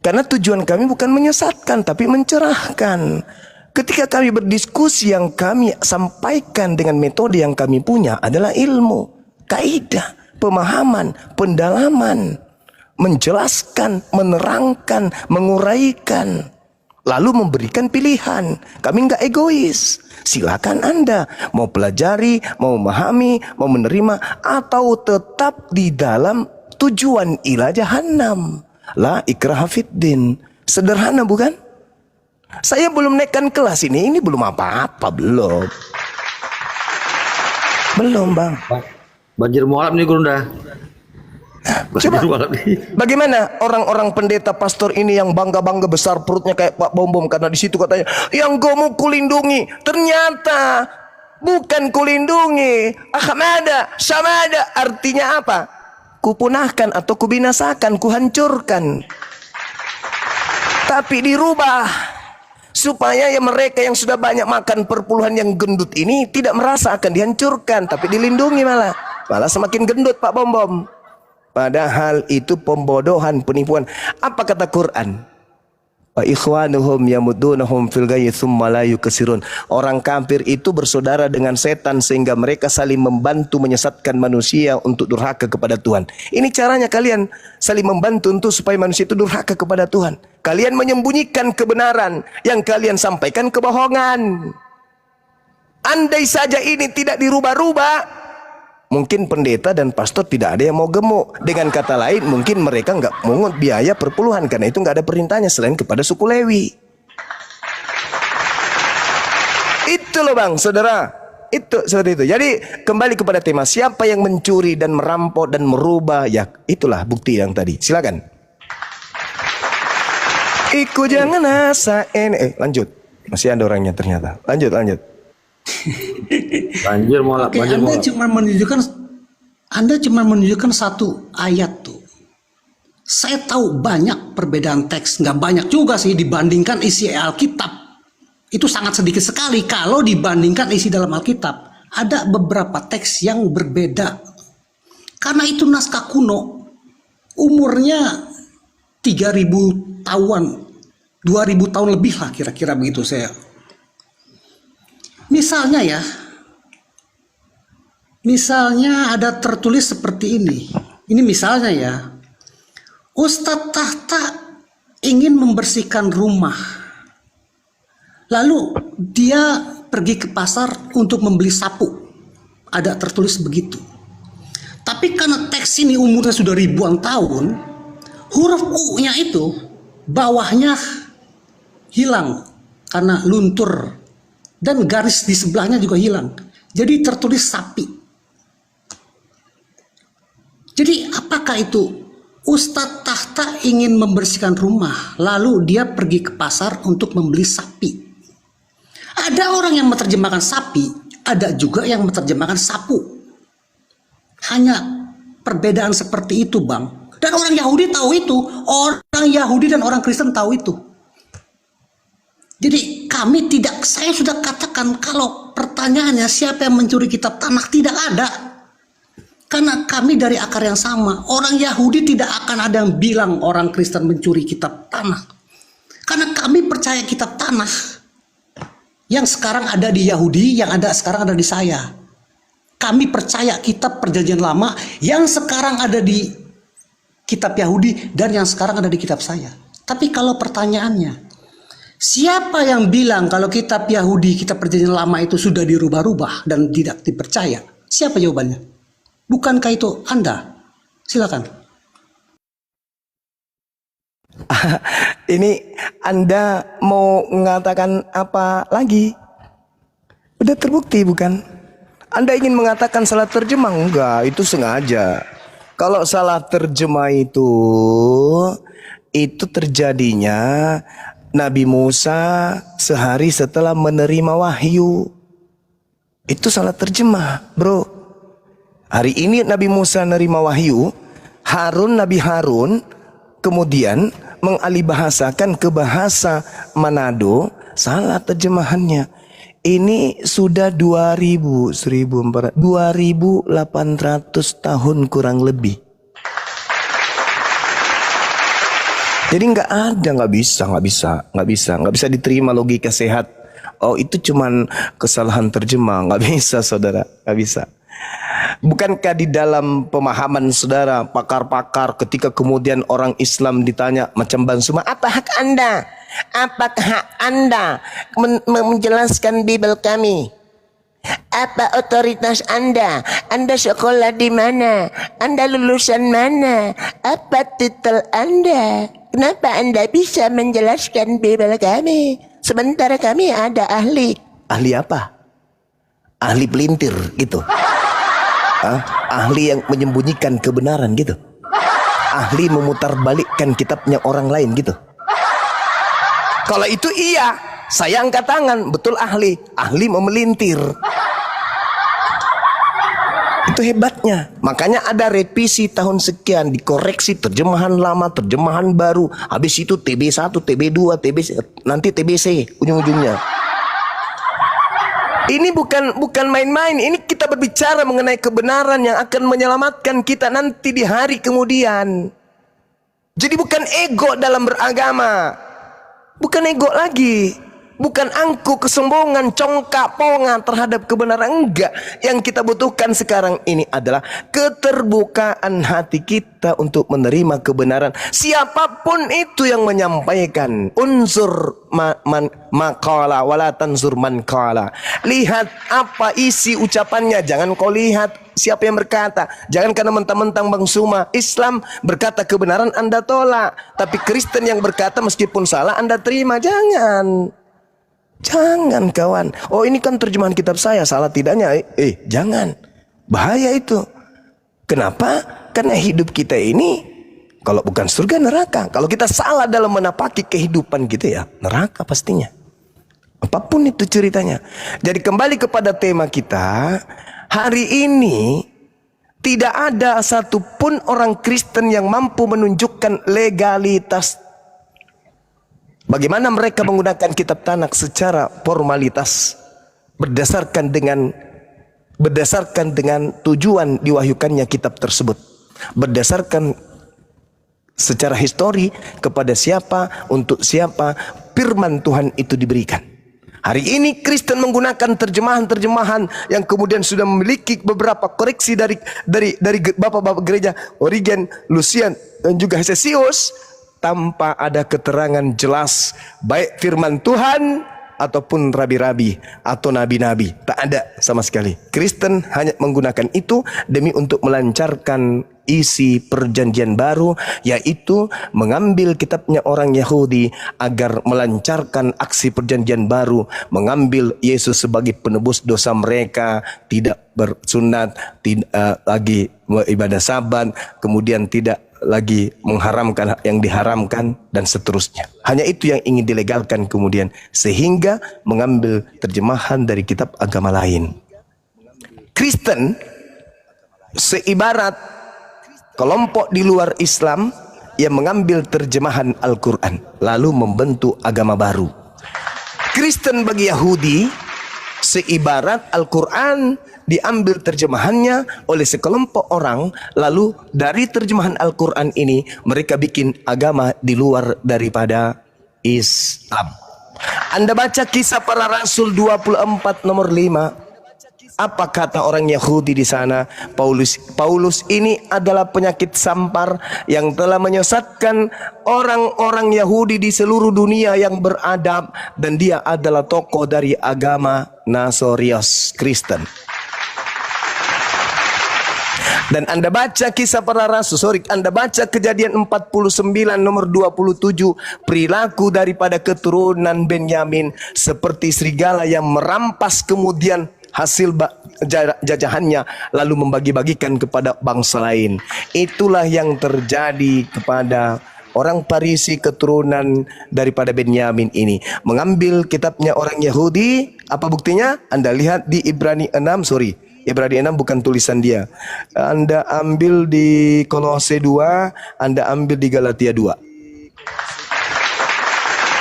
Karena tujuan kami bukan menyesatkan, tapi mencerahkan. Ketika kami berdiskusi, yang kami sampaikan dengan metode yang kami punya adalah ilmu, kaidah, pemahaman, pendalaman, menjelaskan, menerangkan, menguraikan, lalu memberikan pilihan. Kami nggak egois. Silakan Anda mau pelajari, mau memahami, mau menerima, atau tetap di dalam tujuan ila jahannam. La ikraha fiddin. Sederhana bukan? Saya belum naikkan kelas ini belum apa-apa, belum. Belum bang. Banjir mualaf nih Gurunda. Coba bagaimana orang-orang pendeta pastor ini yang bangga-bangga besar perutnya kayak Pak Bom karena di situ katanya yang gemuk kulindungi, ternyata bukan kulindungi. Ahmada, samada, artinya apa? Kupunahkan atau kubinasakan, kuhancurkan. Tapi dirubah supaya ya mereka yang sudah banyak makan perpuluhan yang gendut ini tidak merasa akan dihancurkan, tapi dilindungi malah semakin gendut Pak Bom. Padahal itu pembodohan, penipuan. Apa kata Quran? Wa ikhwanuhum yamudunahum fil ghayyi tsumma la yukasirun. Orang kafir itu bersaudara dengan setan sehingga mereka saling membantu menyesatkan manusia untuk durhaka kepada Tuhan. Ini caranya kalian saling membantu untuk supaya manusia itu durhaka kepada Tuhan. Kalian menyembunyikan kebenaran, yang kalian sampaikan kebohongan. Andai saja ini tidak dirubah-rubah, mungkin pendeta dan pastor tidak ada yang mau gemuk. Dengan kata lain, mungkin mereka nggak mungut biaya perpuluhan, karena itu nggak ada perintahnya selain kepada suku Lewi. Itu loh bang, saudara. Itu seperti itu. Jadi kembali kepada tema, siapa yang mencuri dan merampok dan merubah, ya itulah bukti yang tadi. Silakan. Iku jangan asain. Lanjut. Masih ada orangnya ternyata. Lanjut. Banjir mualaf. Oke, Anda cuma menunjukkan satu ayat tuh. Saya tahu banyak perbedaan teks, nggak banyak juga sih dibandingkan isi Alkitab. Itu sangat sedikit sekali kalau dibandingkan isi dalam Alkitab. Ada beberapa teks yang berbeda. Karena itu naskah kuno, umurnya 3.000 tahun, 2.000 tahun lebih lah kira-kira begitu saya. Misalnya ada tertulis seperti ini. Ini misalnya ya. Ustadz Tahta ingin membersihkan rumah. Lalu dia pergi ke pasar untuk membeli sapu. Ada tertulis begitu. Tapi karena teks ini umurnya sudah ribuan tahun, huruf U-nya itu bawahnya hilang karena luntur. Dan garis di sebelahnya juga hilang. Jadi tertulis sapi. Jadi apakah itu? Ustadz Tahta ingin membersihkan rumah, lalu dia pergi ke pasar untuk membeli sapi. Ada orang yang menerjemahkan sapi, ada juga yang menerjemahkan sapu. Hanya perbedaan seperti itu, Bang. Dan orang Yahudi tahu itu, orang Yahudi dan orang Kristen tahu itu. Jadi kami tidak, saya sudah katakan kalau pertanyaannya siapa yang mencuri kitab tanah, tidak ada. Karena kami dari akar yang sama. Orang Yahudi tidak akan ada yang bilang orang Kristen mencuri kitab tanah. Karena kami percaya kitab tanah yang sekarang ada di Yahudi, yang ada sekarang ada di saya. Kami percaya kitab perjanjian lama yang sekarang ada di kitab Yahudi dan yang sekarang ada di kitab saya. Tapi kalau pertanyaannya, siapa yang bilang kalau kitab Yahudi, kitab perjanjian lama itu sudah dirubah-rubah dan tidak dipercaya? Siapa jawabannya? Bukankah itu Anda? Silakan. Ini Anda mau mengatakan apa lagi? Udah terbukti bukan? Anda ingin mengatakan salah terjemah? Enggak, itu sengaja. Kalau salah terjemah itu terjadinya Nabi Musa sehari setelah menerima wahyu. Itu salah terjemah, bro. Hari ini Nabi Musa menerima wahyu, Nabi Harun kemudian mengalihbahasakan ke bahasa Manado, salah terjemahannya. Ini sudah 2800 tahun kurang lebih. Jadi nggak bisa diterima logika sehat. Oh, itu cuman kesalahan terjemah, nggak bisa, saudara, nggak bisa. Bukankah di dalam pemahaman saudara, pakar-pakar, ketika kemudian orang Islam ditanya macam Bang Suma, apa hak Anda? Apakah hak Anda menjelaskan Bible kami? Apa otoritas Anda? Anda sekolah di mana? Anda lulusan mana? Apa titel Anda? Kenapa Anda bisa menjelaskan Bible kami? Sementara kami ada ahli. Ahli apa? Ahli pelintir gitu. Ahli yang menyembunyikan kebenaran gitu. Ahli memutarbalikkan kitabnya orang lain gitu. Kalau itu iya, saya angkat tangan, betul ahli memelintir. Itu hebatnya. Makanya ada revisi tahun sekian, dikoreksi terjemahan lama, terjemahan baru. Habis itu TB1, TB2, nanti TBC ujung-ujungnya. Ini bukan main-main. Ini kita berbicara mengenai kebenaran yang akan menyelamatkan kita nanti di hari kemudian. Jadi bukan ego dalam beragama. Bukan ego lagi. Bukan angku, kesombongan, congkak, pongan terhadap kebenaran. Enggak. Yang kita butuhkan sekarang ini adalah keterbukaan hati kita untuk menerima kebenaran. Siapapun itu yang menyampaikan. Unsur maqala wala tanzur man qala. Lihat apa isi ucapannya. Jangan kau lihat siapa yang berkata. Jangan karena mentang-mentang Bang Suma Islam berkata kebenaran Anda tolak. Tapi Kristen yang berkata meskipun salah Anda terima. Jangan kawan. Oh, ini kan terjemahan kitab saya, salah tidaknya. Jangan. Bahaya itu. Kenapa? Karena hidup kita ini kalau bukan surga neraka. Kalau kita salah dalam menapaki kehidupan kita, ya neraka pastinya. Apapun itu ceritanya. Jadi kembali kepada tema kita. Hari ini tidak ada satupun orang Kristen yang mampu menunjukkan legalitas. Bagaimana mereka menggunakan kitab Tanakh secara formalitas berdasarkan dengan tujuan diwahyukannya kitab tersebut, berdasarkan secara histori kepada siapa, untuk siapa firman Tuhan itu diberikan. Hari ini Kristen menggunakan terjemahan-terjemahan yang kemudian sudah memiliki beberapa koreksi dari bapak-bapak gereja Origen, Lucian dan juga Hesesius, tanpa ada keterangan jelas baik firman Tuhan ataupun rabi-rabi atau nabi-nabi. Tak ada sama sekali. Kristen hanya menggunakan itu demi untuk melancarkan isi perjanjian baru, yaitu mengambil kitabnya orang Yahudi agar melancarkan aksi perjanjian baru, mengambil Yesus sebagai penebus dosa mereka, tidak bersunat, tidak lagi ibadah Sabat, kemudian tidak lagi mengharamkan yang diharamkan dan seterusnya. Hanya itu yang ingin dilegalkan kemudian, sehingga mengambil terjemahan dari kitab agama lain. Kristen seibarat kelompok di luar Islam yang mengambil terjemahan Al-Quran lalu membentuk agama baru. Kristen bagi Yahudi seibarat Al-Quran diambil terjemahannya oleh sekelompok orang, lalu dari terjemahan Al-Quran ini mereka bikin agama di luar daripada Islam. Anda baca Kisah Para Rasul 24 nomor 5. Apa kata orang Yahudi di sana? Paulus ini adalah penyakit sampar yang telah menyesatkan orang-orang Yahudi di seluruh dunia yang beradab, dan dia adalah tokoh dari agama Nasorius Kristen. Dan Anda baca Kisah Para Rasul, Anda baca Kejadian 49 nomor 27, perilaku daripada keturunan Benyamin seperti serigala yang merampas kemudian hasil jajahannya lalu membagi-bagikan kepada bangsa lain. Itulah yang terjadi kepada orang Farisi keturunan daripada Benyamin ini. Mengambil kitabnya orang Yahudi, apa buktinya? Anda lihat di Ibrani 6, Ibrani 6 bukan tulisan dia. Anda ambil di Kolose 2, Anda ambil di Galatia 2.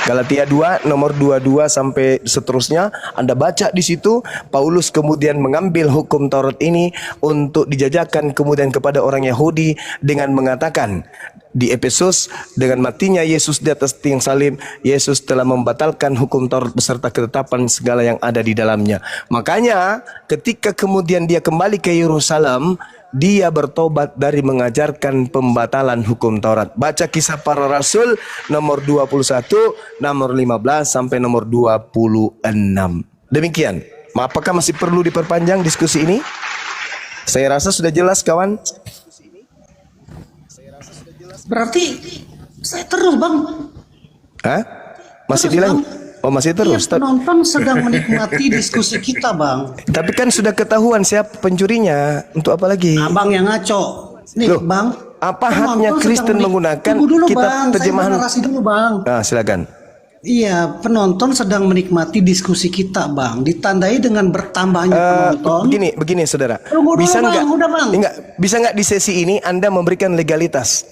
Galatia 2 nomor 22 sampai seterusnya, Anda baca di situ. Paulus kemudian mengambil hukum Taurat ini untuk dijajakan kemudian kepada orang Yahudi dengan mengatakan di Efesus, dengan matinya Yesus di atas tiang salib, Yesus telah membatalkan hukum Taurat beserta ketetapan segala yang ada di dalamnya. Makanya ketika kemudian dia kembali ke Yerusalem, dia bertobat dari mengajarkan pembatalan hukum Taurat. Baca Kisah Para Rasul nomor 21, nomor 15 sampai nomor 26. Demikian. Apakah masih perlu diperpanjang diskusi ini? Saya rasa sudah jelas, kawan. Berarti saya terus, Bang. Hah? Masih Terus, dilanjut? Bang. Oh, masih terus. Iya, penonton sedang menikmati diskusi kita, Bang. Tapi kan sudah ketahuan siapa pencurinya. Untuk apa lagi? Abang yang ngaco. Nih, Loh, Bang. apa penonton haknya sedang Kristen menggunakan Tunggu dulu, kitab Bang. terjemahan? Saya narasi dulu, Bang. Nah, silakan. Iya, penonton sedang menikmati diskusi kita, Bang. Ditandai dengan bertambahnya penonton. Begini, saudara. Tunggu dulu, Bisa Bang. nggak? Udah, Bang. Bisa nggak di sesi ini Anda memberikan legalitas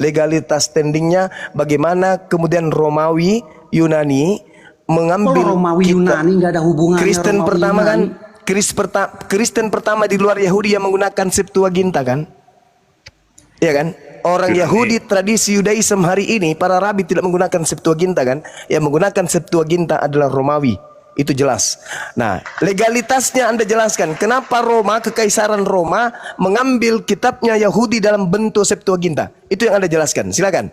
standingnya bagaimana kemudian Romawi, Yunani mengambil Romawi Yunani nggak ada hubungannya. Kristen Romawi pertama Yunani. kan? Kristen pertama di luar Yahudi yang menggunakan Septuaginta kan? Iya kan? Orang Yahudi tradisi Yudaism hari ini para rabi tidak menggunakan Septuaginta kan? Yang menggunakan Septuaginta adalah Romawi. Itu jelas. Nah, legalitasnya Anda jelaskan. Kenapa Kekaisaran Roma mengambil kitabnya Yahudi dalam bentuk Septuaginta? Itu yang Anda jelaskan. Silakan.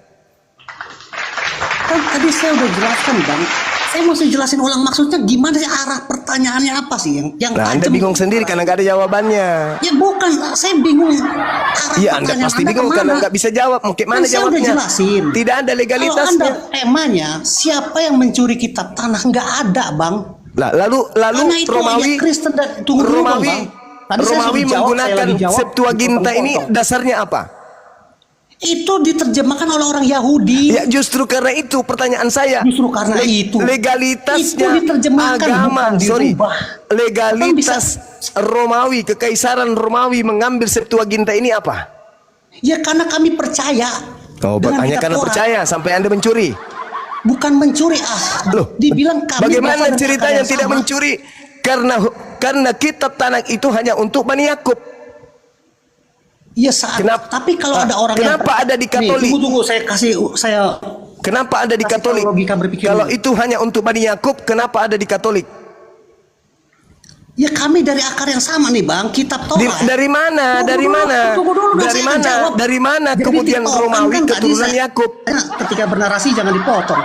Kan tadi saya udah jelaskan, Bang. Saya mesti jelasin ulang maksudnya gimana sih, arah pertanyaannya apa sih yang Nah, Anda tajam bingung itu? sendiri karena nggak ada jawabannya. Ya bukan, saya bingung arah Iya, Anda pertanyaan pasti bingung kemana. karena nggak bisa jawab. Mau Kan mana saya udah jawabnya? jelasin. Tidak ada Kalau legalitasnya. Anda temanya siapa yang mencuri kitab tanah, nggak ada, Bang. Nah, lalu Karena itu Romawi ayat Kristen dan tunggu dulu, Romawi Bang. Tadi saya Romawi sudah jawab, menggunakan saya lagi jawab, Septuaginta ini dipotong-potong. dasarnya apa? Itu diterjemahkan oleh orang Yahudi. Ya justru karena itu pertanyaan saya. Justru karena itu. Legalitasnya Itu diterjemahkan, agama, bukan dirubah. legalitas Romawi, Kekaisaran Romawi mengambil Septuaginta ini apa? Ya karena kami percaya. Oh, dengan hanya kitab karena Taurat. percaya sampai Anda mencuri. Bukan mencuri, Loh, dibilang kami bagaimana berasal dari ceritanya akar yang tidak sama. mencuri? Karena kitab Tanakh itu hanya untuk Bani Yakub. Iya, saat. Tapi kalau ada orang kenapa ada di Katolik? Nih, tunggu, saya Kenapa ada di kasih Katolik? tahu logika berpikir Kalau dulu. itu hanya untuk Bani Yakub, kenapa ada di Katolik? Ya kami dari akar yang sama nih, Bang, kitab Taurat. Dari mana? Tunggu Dari dulu, mana? tunggu dulu, Dari saya mana? jawab. Dari mana Jadi kemudian dipotong, Romawi kan tadi keturunan saya- Yakub? Ketika bernarasi jangan dipotong.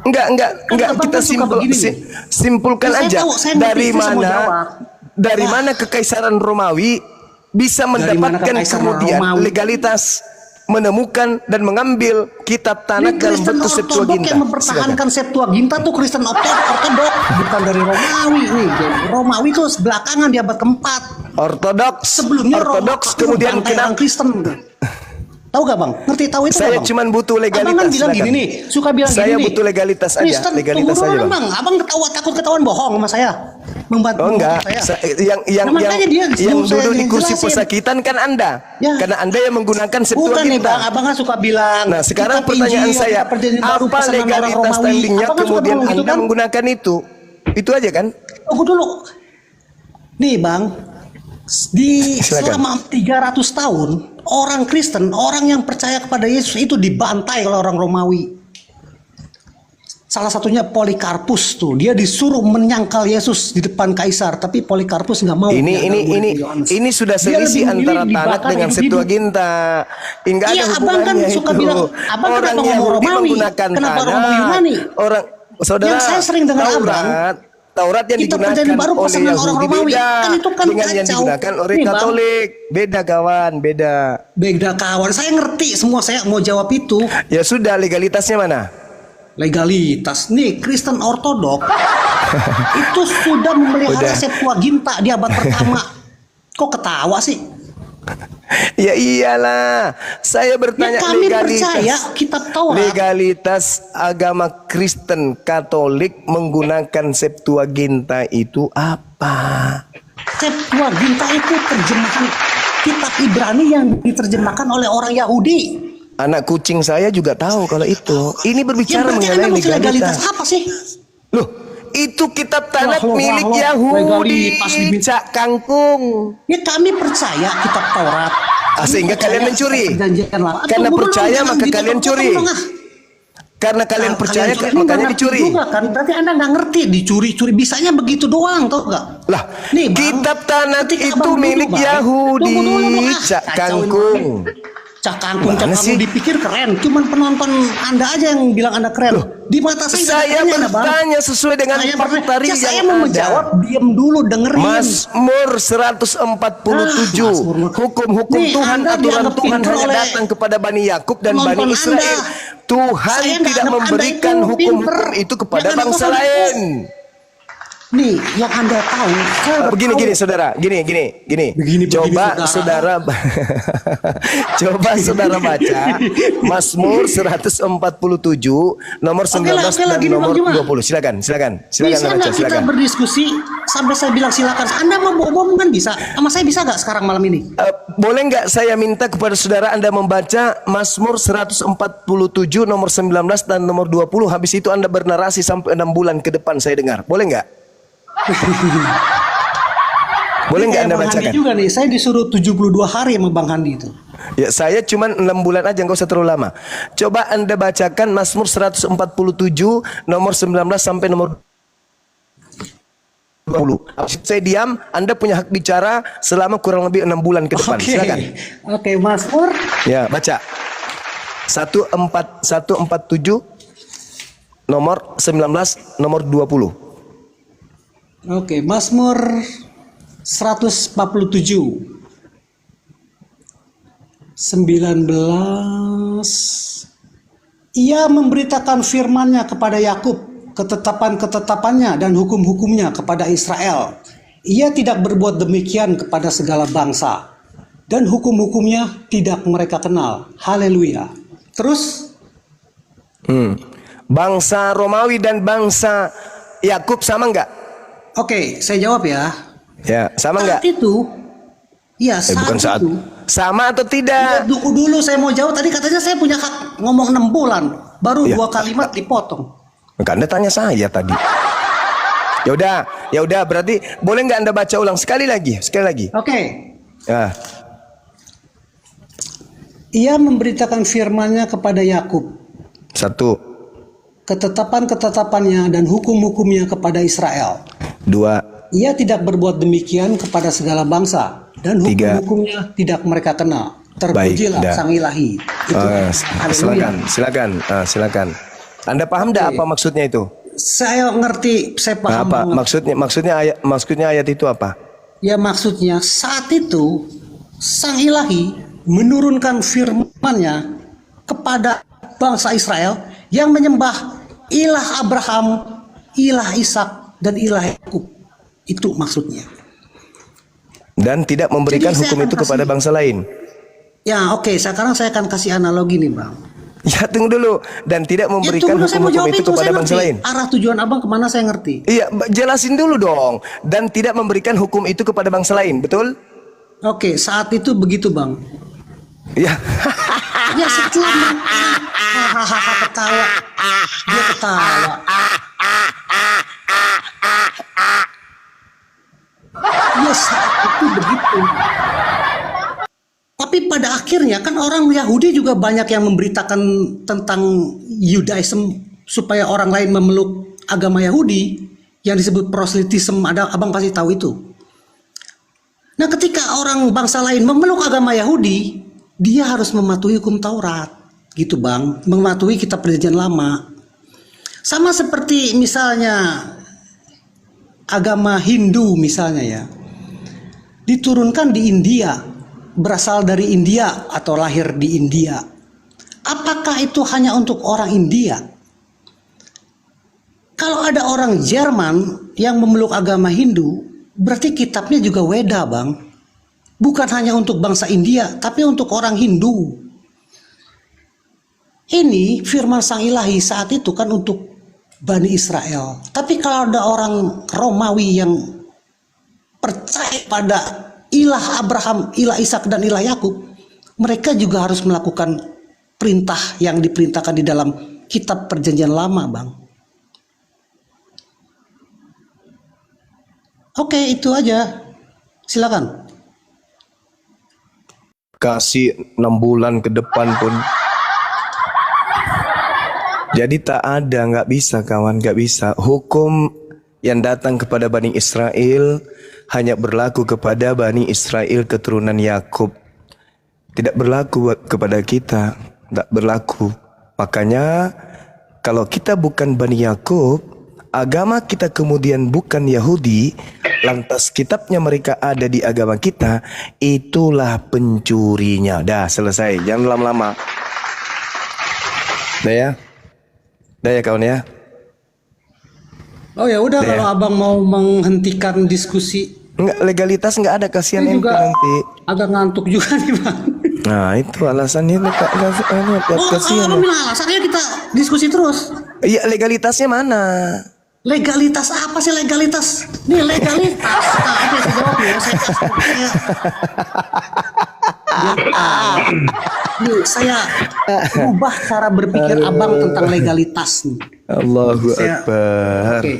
Enggak, Abang kita kan suka begini nih. simpulkan Ya, saya aja tahu, saya dari ngerti, saya mau mana jawab. dari Ya. mana Kekaisaran Romawi bisa Dari mana mendapatkan Kekaisaran kemudian Romawi? legalitas menemukan dan mengambil kitab Tanakh Ini dalam Kristen bentuk Ortodok Septuaginta. yang mempertahankan Septuaginta tuh Kristen Ortodok, bukan dari Romawi nih. Romawi itu belakangan di abad keempat. Ortodoks, Sebelumnya Ortodoks Roma kemudian bantai orang kenapa? Kristen. Tahu gak, Bang? Ngerti tahu itu Saya gak, Bang? cuman butuh legalitas. Abang kan bilang silakan. gini nih, suka bilang Saya gini nih. butuh legalitas aja, Kristen, legalitas tunggu aja, dulu, Bang. Bang. Abang takut ketahuan bohong sama saya. membantu Oh enggak, saya. yang Nah, makanya dia yang saya duduk di kursi jelasin. pesakitan kan Anda. Ya. Karena Anda yang menggunakan Bukan nih Septuaginta. Bang, abang kan suka bilang. Nah, sekarang kitab pertanyaan Injil, saya, kitab Perjanjian Baru, apa pesanan orang legalitas Romawi. standingnya Abang kan suka kemudian ngomong gitu Anda kan? menggunakan itu? Itu aja kan? Tunggu dulu. Nih Bang, Silakan. selama 300 tahun, orang Kristen, orang yang percaya kepada Yesus itu dibantai oleh orang Romawi. Salah satunya Polikarpus tuh, dia disuruh menyangkal Yesus di depan kaisar, tapi Polikarpus nggak mau. Ini sudah Dia selisih lebih memilih antara Tanakh dibakar dengan hidup-hidup. Septuaginta. Enggak ada Iya, abang hubungannya kan suka itu. bilang, abang Orang kenapa ngomong Yahudi Romawi? menggunakan Kenapa Tanakh. ngomong Yunani? Orang saudara, Yang saya sering dengar Taurat yang Kitab digunakan Perjanjian Baru oleh pesanan orang Yahudi Romawi. beda Kan itu kan dengan yang kacau. digunakan oleh Nih, Bang. Katolik. Beda kawan, beda. Beda kawan, saya ngerti semua, saya mau jawab itu. Ya sudah, legalitasnya mana? Legalitas nih Kristen Ortodok itu sudah memelihara Udah. Septuaginta di abad pertama. Kok ketawa sih? Ya iyalah, saya Ya bertanya kami percaya kitab Taurat. legalitas agama Kristen Katolik menggunakan Septuaginta itu apa? Septuaginta itu terjemahan kitab Ibrani yang diterjemahkan oleh orang Yahudi. Anak kucing saya juga tahu kalau itu. Ini Ya berbicara berarti Anda mengenai maksud legalitas legalitas. apa sih? Loh, itu kitab Tanakh Wah, milik wah, Yahudi, legalitas diminta. Cak Kangkung. Ya kami percaya kitab Taurat. Kami Sehingga percaya kalian mencuri. Perjanjian Lama. Karena Tunggu dulu, percaya jangan maka kalian dipotong-potong curi. dong, ah. Karena kalian Nah, percaya kalian makanya nggak ngerti dicuri. juga kan? Berarti Anda nggak ngerti dicuri-curi, bisanya begitu doang, tau nggak? Lah, Nih, Bang, kitab Tanakh ketika itu Abang duduk, milik Bang, Yahudi, tunggu dulu, Cak kacauin Kangkung. Cak Kangkung, Cak Mana Kangkung sih? dipikir keren. Cuman penonton Anda aja yang bilang Anda keren. Di mata saya nggak ada Saya kerennya, Anda, Bang. bertanya sesuai dengan Saya fakta bertanya, saya yang mau ada. menjawab, diam dulu, dengerin. Mazmur 147. Mazmur. Hukum-hukum Nih, Tuhan, Anda aturan dianggap Tuhan pintar hanya oleh datang kepada Bani Yakub dan penonton Bani Israel. Anda. Tuhan Saya nggak tidak anggap Anda memberikan itu hukum-hukum pintar. itu kepada Yang Anda bangsa tahu kan lain. Nih, yang Anda tahu, saya udah Begini tahu. saudara, gini. Begini, Coba saudara. coba saudara baca Mazmur 147 nomor 19 oke lah, dan gini, nomor Bang Juma. 20. Silakan Bisa Anda baca, nggak kita silakan. berdiskusi sampai saya bilang silakan? Anda mau bohong kan bisa? Sama saya bisa nggak sekarang malam ini? Boleh nggak saya minta kepada saudara Anda membaca Mazmur 147 nomor 19 dan nomor 20. Habis itu Anda bernarasi sampai 6 bulan ke depan saya dengar. Boleh nggak? Boleh nggak Kayak Anda Bang Handi bacakan? juga nih, saya disuruh 72 hari sama Bang Handi itu. Ya, saya cuma 6 bulan aja, nggak usah terlalu lama. Coba Anda bacakan Mazmur 147 nomor 19 sampai nomor 20. Saya diam, Anda punya hak bicara selama kurang lebih 6 bulan ke depan. Silakan. Oke, Mazmur. Ya, baca. 147 nomor 19 nomor 20. Oke, Mazmur 147 19. Ia memberitakan firman-Nya kepada Yakub, ketetapan-ketetapannya dan hukum-hukumnya kepada Israel. Ia tidak berbuat demikian kepada segala bangsa, dan hukum-hukumnya tidak mereka kenal. Haleluya. Terus Bangsa Romawi dan bangsa Yakub sama nggak? oke, saya jawab ya. Ya, sama nggak? Saat itu, ya Bukan saat. itu. Sama atau Ya, tidak? tunggu dulu, saya mau jawab. Tadi katanya saya punya hak ngomong 6 bulan, baru Ya. 2 kalimat dipotong. Anda tanya saya tadi. Ya udah. Berarti boleh nggak Anda baca ulang sekali lagi? Oke. Ya. Ia memberitakan firman-Nya kepada Yakub, 1, ketetapan-ketetapannya dan hukum-hukumnya kepada Israel. 2, Ia tidak berbuat demikian kepada segala bangsa, dan 3. hukum-hukumnya tidak mereka kenal. Baik, Terpujilah dah. Sang Ilahi. Itu. Haleluya. silakan. Anda paham nggak apa maksudnya itu? Saya ngerti, saya Nah, paham apa banget. maksudnya ayat itu apa? Ya maksudnya saat itu Sang Ilahi menurunkan firman-Nya kepada bangsa Israel yang menyembah ilah Abraham, ilah Ishak dan ilah Yakub. Itu maksudnya. Dan tidak memberikan Jadi saya hukum akan itu kepada kasih- bangsa lain. Ya oke, sekarang saya akan kasih analogi nih Bang. Ya tunggu dulu. Dan tidak memberikan tunggu dulu, saya mau hukum-hukum jawab itu kepada saya bangsa ngerti. lain. Arah tujuan abang kemana saya ngerti. Iya, jelasin dulu dong. Dan tidak memberikan hukum itu kepada bangsa lain, betul? Oke, saat itu begitu bang. Ya. Ya setelah hahaha ketawa, dia ketawa. Ya saat itu begitu. Tapi pada akhirnya kan orang Yahudi juga banyak yang memberitakan tentang Yudaism supaya orang lain memeluk agama Yahudi yang disebut proselitisme. Ada abang pasti tahu itu. Nah, ketika orang bangsa lain memeluk agama Yahudi, dia harus mematuhi hukum Taurat, gitu bang, mematuhi kitab Perjanjian Lama. Sama seperti misalnya agama Hindu misalnya ya, diturunkan di India, berasal dari India atau lahir di India. Apakah itu hanya untuk orang India? Kalau ada orang Jerman yang memeluk agama Hindu, berarti kitabnya juga Weda bang. Bukan hanya untuk bangsa India, tapi untuk orang Hindu. Ini firman Sang Ilahi saat itu kan untuk Bani Israel. Tapi kalau ada orang Romawi yang percaya pada ilah Abraham, ilah Ishak dan ilah Yakub, mereka juga harus melakukan perintah yang diperintahkan di dalam kitab Perjanjian Lama, bang. Oke, itu aja. Silakan. Kasih 6 bulan ke depan pun. Jadi tak ada, nggak bisa kawan, nggak bisa. Hukum yang datang kepada Bani Israel hanya berlaku kepada Bani Israel keturunan Yakub. Tidak berlaku kepada kita, tidak berlaku. Makanya kalau kita bukan Bani Yakub, agama kita kemudian bukan Yahudi, lantas kitabnya mereka ada di agama kita, itulah pencurinya. Dah selesai, jangan lama-lama. Dah ya? Dah ya kawan ya? Oh ya udah, Dah kalau ya? abang mau menghentikan diskusi, Enggak, legalitas enggak ada, kasihan ini ente juga nanti. agak ngantuk juga nih bang. Nah itu alasannya Oh, kasihan. kalau bilang alasannya kita diskusi terus. Iya, legalitasnya mana? Legalitas apa sih legalitas? Nih legalitas. Nah, oke, saya jawab ya. Saya kasih ya. Nih saya ubah cara berpikir abang tentang legalitas nih. Allahu Saya- Akbar. Oke,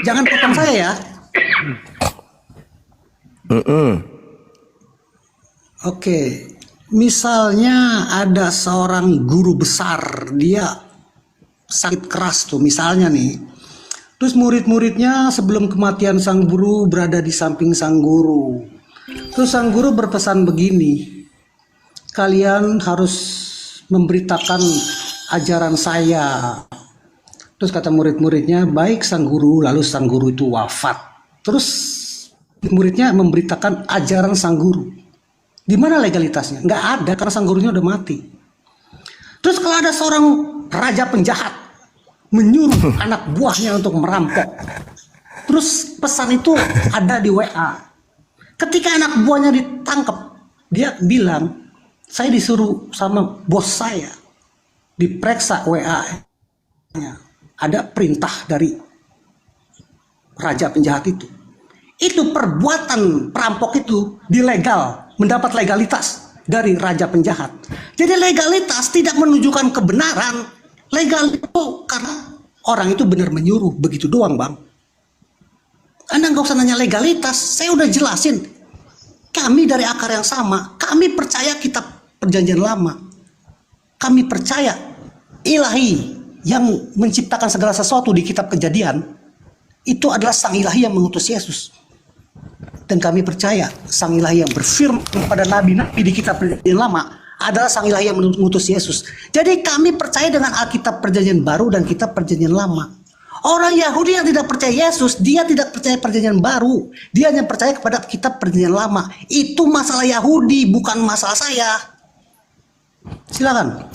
jangan potong saya ya. Oke, misalnya ada seorang guru besar, dia sakit keras tuh misalnya nih. Terus murid-muridnya sebelum kematian sang guru berada di samping sang guru. Terus sang guru berpesan begini, kalian harus memberitakan ajaran saya. Terus kata murid-muridnya, baik sang guru. Lalu sang guru itu wafat. Terus muridnya memberitakan ajaran sang guru. Di mana legalitasnya? Nggak ada, karena sang gurunya udah mati. Terus kalau ada seorang raja penjahat menyuruh anak buahnya untuk merampok, terus pesan itu ada di WA. Ketika anak buahnya ditangkap, dia bilang, saya disuruh sama bos saya, diperiksa WA-nya, ada perintah dari raja penjahat itu. Itu perbuatan perampok itu dilegal, mendapat legalitas dari raja penjahat. Jadi legalitas tidak menunjukkan kebenaran. Legal itu karena orang itu benar menyuruh, begitu doang bang. Anda nggak usah nanya legalitas, saya udah jelasin. Kami dari akar yang sama, kami percaya kitab Perjanjian Lama. Kami percaya Ilahi yang menciptakan segala sesuatu di kitab Kejadian, itu adalah Sang Ilahi yang mengutus Yesus. Dan kami percaya Sang Ilahi yang berfirman kepada nabi-nabi di kitab Perjanjian Lama adalah Sang Ilahi yang mengutus Yesus. Jadi kami percaya dengan Alkitab Perjanjian Baru dan kitab Perjanjian Lama. Orang Yahudi yang tidak percaya Yesus, dia tidak percaya Perjanjian Baru. Dia hanya percaya kepada kitab Perjanjian Lama. Itu masalah Yahudi, bukan masalah saya. Silakan.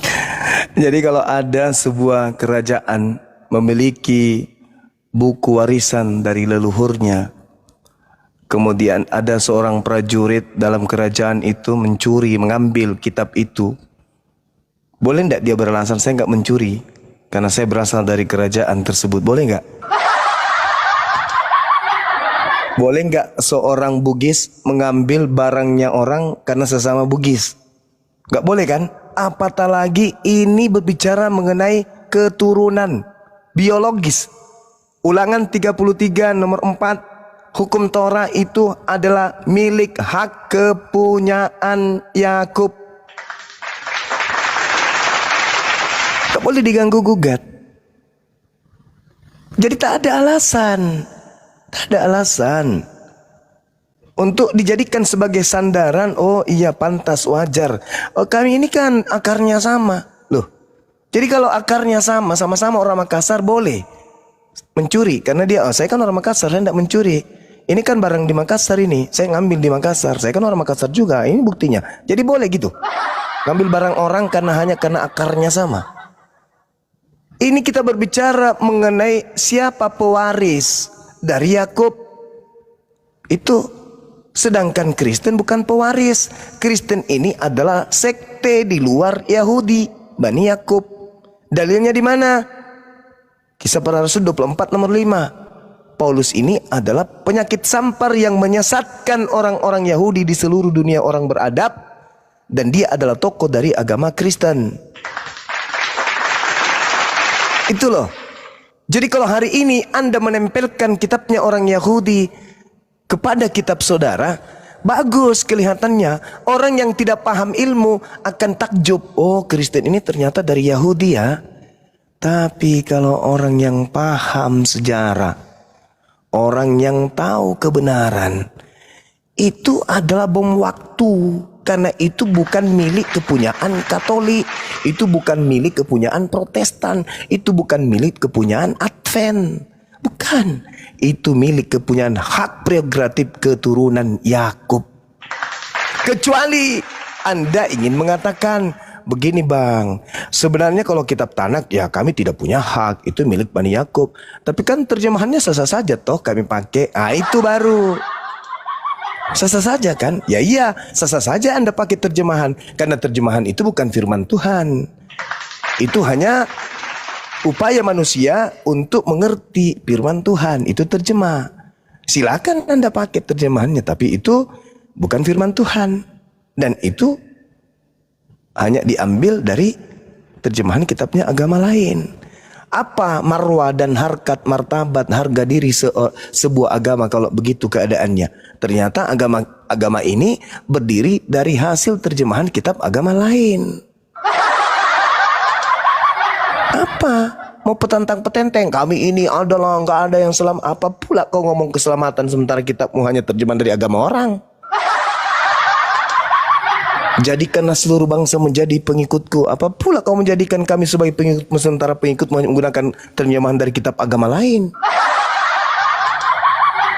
Jadi kalau ada sebuah kerajaan memiliki buku warisan dari leluhurnya, kemudian ada seorang prajurit dalam kerajaan itu mencuri, mengambil kitab itu, boleh nggak dia beralasan saya nggak mencuri karena saya berasal dari kerajaan tersebut? Boleh nggak? Boleh nggak seorang Bugis mengambil barangnya orang karena sesama Bugis? Nggak boleh kan? Apatah lagi ini berbicara mengenai keturunan biologis. Ulangan 33 nomor 4, hukum Torah itu adalah milik hak kepunyaan Yakub. Tak boleh diganggu gugat. Jadi tak ada alasan. Tak ada alasan untuk dijadikan sebagai sandaran. Oh iya, pantas, wajar. Oh, kami ini kan akarnya sama. Loh, jadi kalau akarnya sama, sama-sama orang Makassar boleh mencuri. Karena dia, oh saya kan orang Makassar, saya tidak mencuri. Ini kan barang di Makassar ini, saya ngambil di Makassar. Saya kan orang Makassar juga, ini buktinya. Jadi boleh gitu, ngambil barang orang hanya karena akarnya sama. Ini kita berbicara mengenai siapa pewaris dari Yakub itu. Sedangkan Kristen bukan pewaris. Kristen ini adalah sekte di luar Yahudi, Bani Yakub. Dalilnya di mana? Kisah Para Rasul 24 nomor 5. Paulus ini adalah penyakit sampar yang menyesatkan orang-orang Yahudi di seluruh dunia orang beradab, dan dia adalah tokoh dari agama Kristen. Itu loh. Jadi kalau hari ini Anda menempelkan kitabnya orang Yahudi kepada kitab saudara, bagus kelihatannya. Orang yang tidak paham ilmu akan takjub. Oh, Kristen ini ternyata dari Yahudi ya. Tapi kalau orang yang paham sejarah, orang yang tahu kebenaran, itu adalah bom waktu. Karena itu bukan milik kepunyaan Katolik, itu bukan milik kepunyaan Protestan, itu bukan milik kepunyaan Advent. Bukan, itu milik kepunyaan hak prerogatif keturunan Yakub. Kecuali Anda ingin mengatakan, begini bang, sebenarnya kalau kitab Tanak ya kami tidak punya hak, itu milik Bani Yakub. Tapi kan terjemahannya sah-sah saja toh kami pakai. Ah itu baru sah-sah saja kan? Ya iya, sah-sah saja Anda pakai terjemahan, karena terjemahan itu bukan firman Tuhan. Itu hanya upaya manusia untuk mengerti firman Tuhan. Itu terjemah. Silakan Anda pakai terjemahannya, tapi itu bukan firman Tuhan. Dan itu hanya diambil dari terjemahan kitabnya agama lain. Apa marwah dan harkat martabat harga diri sebuah agama kalau begitu keadaannya? Ternyata agama ini berdiri dari hasil terjemahan kitab agama lain. Apa? Mau petantang-petenteng, kami ini adalah nggak ada yang selam. Apa pula kau ngomong keselamatan sementara kitabmu hanya terjemahan dari agama orang? Jadikanlah seluruh bangsa menjadi pengikutku. Apa pula kau menjadikan kami sebagai pengikutmu sementara pengikut menggunakan terjemahan dari kitab agama lain?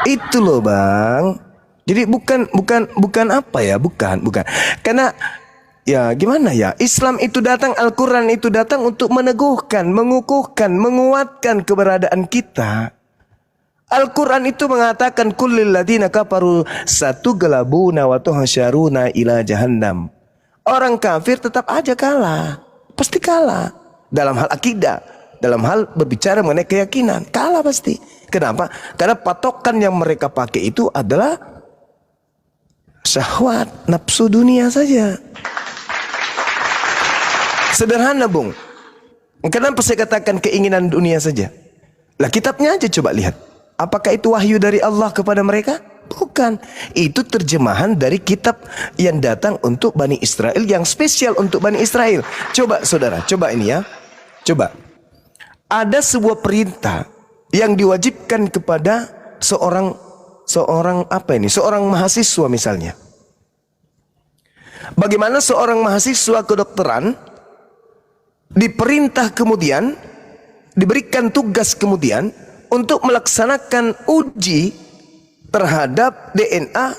Itu loh bang. Jadi bukan apa ya, bukan. Karena ya gimana ya, Islam itu datang, Al-Quran itu datang untuk meneguhkan, mengukuhkan, menguatkan keberadaan kita. Al-Quran itu mengatakan kullil ladina kafaru satughlabuna wa tuhsyaruna ila jahannam. Orang kafir tetap aja kalah. Pasti kalah. Dalam hal akidah, dalam hal berbicara mengenai keyakinan, kalah pasti. Kenapa? Karena patokan yang mereka pakai itu adalah syahwat, nafsu dunia saja. Sederhana bung. Kenapa saya katakan keinginan dunia saja? Lah kitabnya aja coba lihat. Apakah itu wahyu dari Allah kepada mereka? Bukan. Itu terjemahan dari kitab yang datang untuk Bani Israel, yang spesial untuk Bani Israel. Coba saudara, coba ini ya. Coba. Ada sebuah perintah yang diwajibkan kepada seorang mahasiswa misalnya. Bagaimana seorang mahasiswa kedokteran diperintah kemudian, diberikan tugas kemudian untuk melaksanakan uji terhadap DNA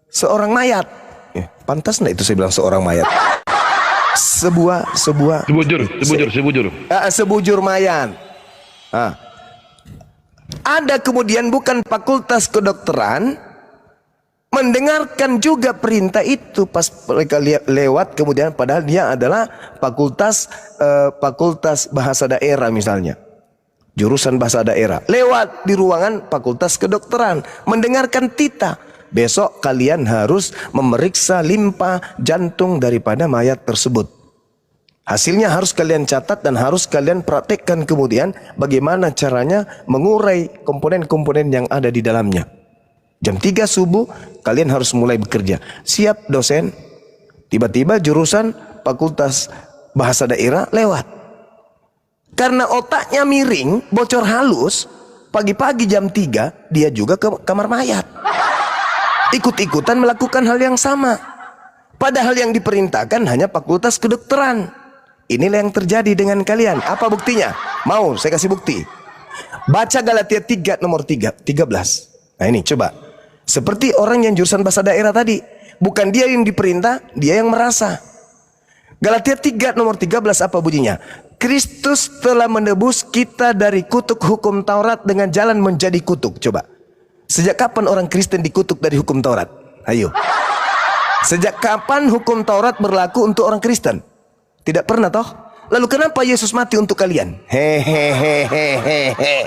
seorang mayat. Pantas enggak itu saya bilang seorang mayat? Sebujur mayat. Ada kemudian bukan fakultas kedokteran mendengarkan juga perintah itu pas mereka lewat, kemudian padahal dia adalah fakultas bahasa daerah misalnya, jurusan bahasa daerah, lewat di ruangan fakultas kedokteran, mendengarkan tita, besok kalian harus memeriksa limpa jantung daripada mayat tersebut. Hasilnya harus kalian catat dan harus kalian praktekkan kemudian bagaimana caranya mengurai komponen-komponen yang ada di dalamnya. Jam 3 subuh kalian harus mulai bekerja. Siap dosen? Tiba-tiba jurusan fakultas bahasa daerah lewat. Karena otaknya miring, bocor halus, pagi-pagi jam 3 dia juga ke kamar mayat. Ikut-ikutan melakukan hal yang sama. Padahal yang diperintahkan hanya fakultas kedokteran. Inilah yang terjadi dengan kalian. Apa buktinya? Mau saya kasih bukti. Baca Galatia 3 nomor 13. Nah ini coba. Seperti orang yang jurusan bahasa daerah tadi. Bukan dia yang diperintah, dia yang merasa. Galatia 3 nomor 13 apa bunyinya? Kristus telah menebus kita dari kutuk hukum Taurat dengan jalan menjadi kutuk. Coba. Sejak kapan orang Kristen dikutuk dari hukum Taurat? Ayo. Sejak kapan hukum Taurat berlaku untuk orang Kristen? Tidak pernah toh? Lalu kenapa Yesus mati untuk kalian? Hehehehehe.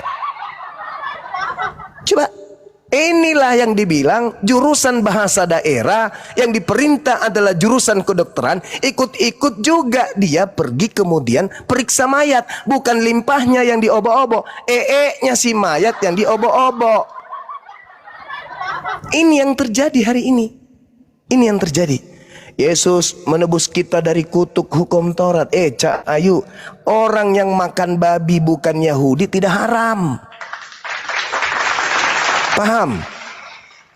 Coba. Inilah yang dibilang jurusan bahasa daerah, yang diperintah adalah jurusan kedokteran, ikut-ikut juga dia pergi kemudian periksa mayat, bukan limpahnya yang diobok-obok, nya si mayat yang diobok-obok. Ini yang terjadi hari ini. Ini yang terjadi. Yesus menebus kita dari kutuk hukum Taurat. Cak Ayu, orang yang makan babi bukan Yahudi tidak haram. Paham?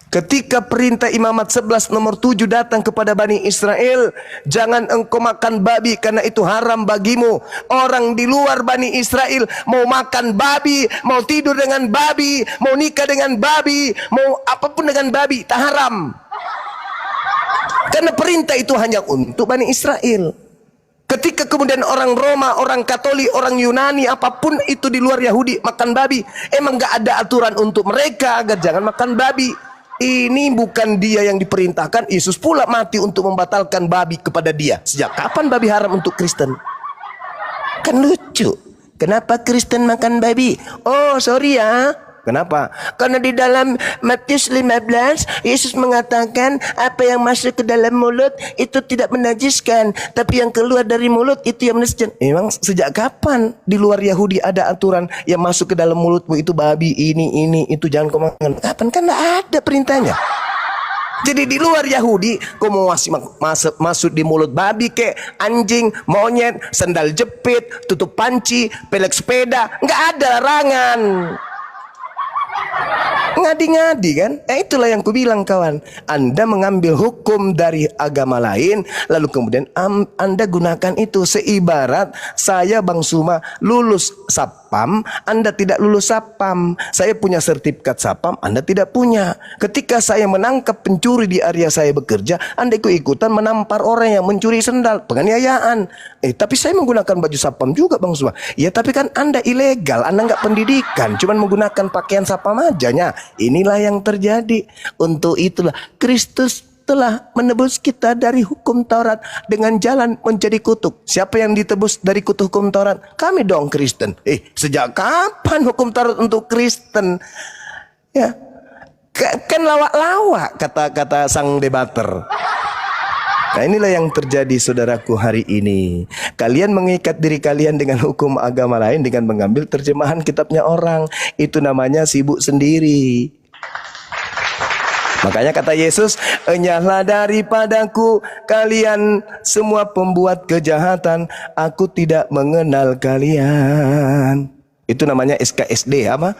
Ketika perintah Imamat 11 nomor 7 datang kepada Bani Israel, jangan engkau makan babi karena itu haram bagimu. Orang di luar Bani Israel mau makan babi, mau tidur dengan babi, mau nikah dengan babi, mau apapun dengan babi, tak haram. Karena perintah itu hanya untuk Bani Israel. Ketika kemudian orang Roma, orang Katolik, orang Yunani, apapun itu di luar Yahudi makan babi, emang gak ada aturan untuk mereka agar jangan makan babi. Ini bukan dia yang diperintahkan. Yesus pula mati untuk membatalkan babi kepada dia. Sejak kapan babi haram untuk Kristen? Kan lucu. Kenapa Kristen makan babi? Oh sorry ya. Kenapa? Karena di dalam Matius 15 Yesus mengatakan apa yang masuk ke dalam mulut itu tidak menajiskan, tapi yang keluar dari mulut itu yang menajiskan. Memang sejak kapan di luar Yahudi ada aturan yang masuk ke dalam mulutmu itu babi, ini itu jangan kau makan? Kapan? Kan tidak ada perintahnya. Jadi di luar Yahudi kau mau masuk di mulut babi kek, anjing, monyet, sandal jepit, tutup panci, pelek sepeda, nggak ada larangan. Ngadi-ngadi kan? Itulah yang kubilang kawan. Anda mengambil hukum dari agama lain, lalu kemudian Anda gunakan itu. Seibarat saya Bang Suma lulus Sapam, Anda tidak lulus Sapam. Saya punya sertifikat Sapam, Anda tidak punya. Ketika saya menangkap pencuri di area saya bekerja, Anda ikut-ikutan menampar orang yang mencuri sendal, penganiayaan. Tapi saya menggunakan baju Sapam juga Bang Suma. Ya tapi kan Anda ilegal, Anda nggak pendidikan, cuman menggunakan pakaian Sapam ajanya. Inilah yang terjadi. Untuk itulah Kristus telah menebus kita dari hukum Taurat dengan jalan menjadi kutuk. Siapa yang ditebus dari kutuk hukum Taurat? Kami dong Kristen. Sejak kapan hukum Taurat untuk Kristen? Ya, kan lawak-lawak kata sang debater. Nah inilah yang terjadi saudaraku hari ini. Kalian mengikat diri kalian dengan hukum agama lain dengan mengambil terjemahan kitabnya orang. Itu namanya sibuk sendiri. Makanya kata Yesus, enyahlah daripadaku kalian semua pembuat kejahatan, aku tidak mengenal kalian. Itu namanya SKSD apa?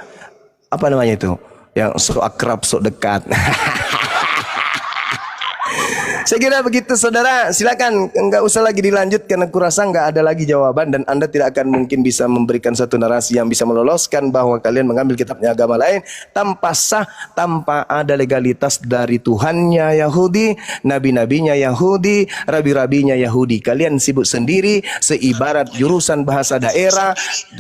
Apa namanya itu? Yang sok akrab, sok dekat. Saya kira begitu saudara, silakan enggak usah lagi dilanjutkan, aku rasa enggak ada lagi jawaban dan Anda tidak akan mungkin bisa memberikan satu narasi yang bisa meloloskan bahwa kalian mengambil kitabnya agama lain tanpa sah, tanpa ada legalitas dari Tuhannya Yahudi, nabi-nabinya Yahudi, rabi-rabinya Yahudi. Kalian sibuk sendiri seibarat jurusan bahasa daerah,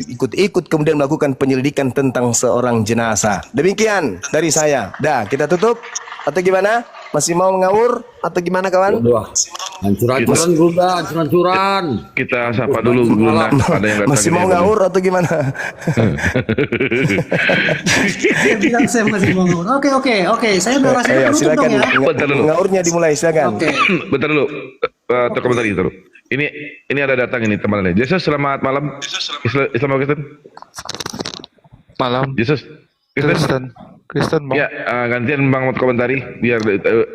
ikut-ikut kemudian melakukan penyelidikan tentang seorang jenazah. Demikian dari saya. Dah, kita tutup atau gimana? Masih mau ngawur atau gimana kawan? Wah, hancur-hancuran Gunda, hancur-hancuran. Kita sapa dulu Gunda. Ada yang datang Masih ini mau apa nih? ngawur atau gimana? Saya bilang saya masih mau ngawur. Oke. Saya durasi Ayo, penutup silakan. dong ya. Bentar dulu. Ngawurnya dimulai, silakan. Oke. Bentar dulu. Atau komentar dulu. Ini ada datang ini teman-teman. Jesus, selamat malam. Islam apa Kristen? Malam. Jesus. Kristen Bang. Ya, gantian Bang mau komentari biar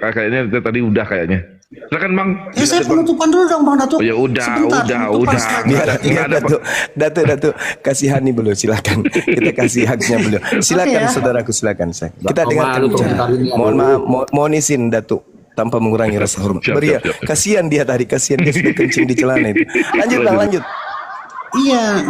kayaknya tadi udah kayaknya. Silakan Bang. Ya saya penutupan dulu dong Bang Datuk. Oh, ya udah, Sebentar, penutupan slide. Biar Nggak ada, Datuk kasihani beliau, silakan. Kita kasih haknya beliau. Silakan Oke, ya. saudaraku, silakan saya. Kita Bang, dengarkan malu bicara. komentarnya Mohon dulu. maaf, mohon izin Datuk tanpa mengurangi rasa hormat. Siap, Beri ya, siap. kasihan dia tadi, kasihan dia sudah kencing di celana itu. Lanjut Bang, lanjut. Iya.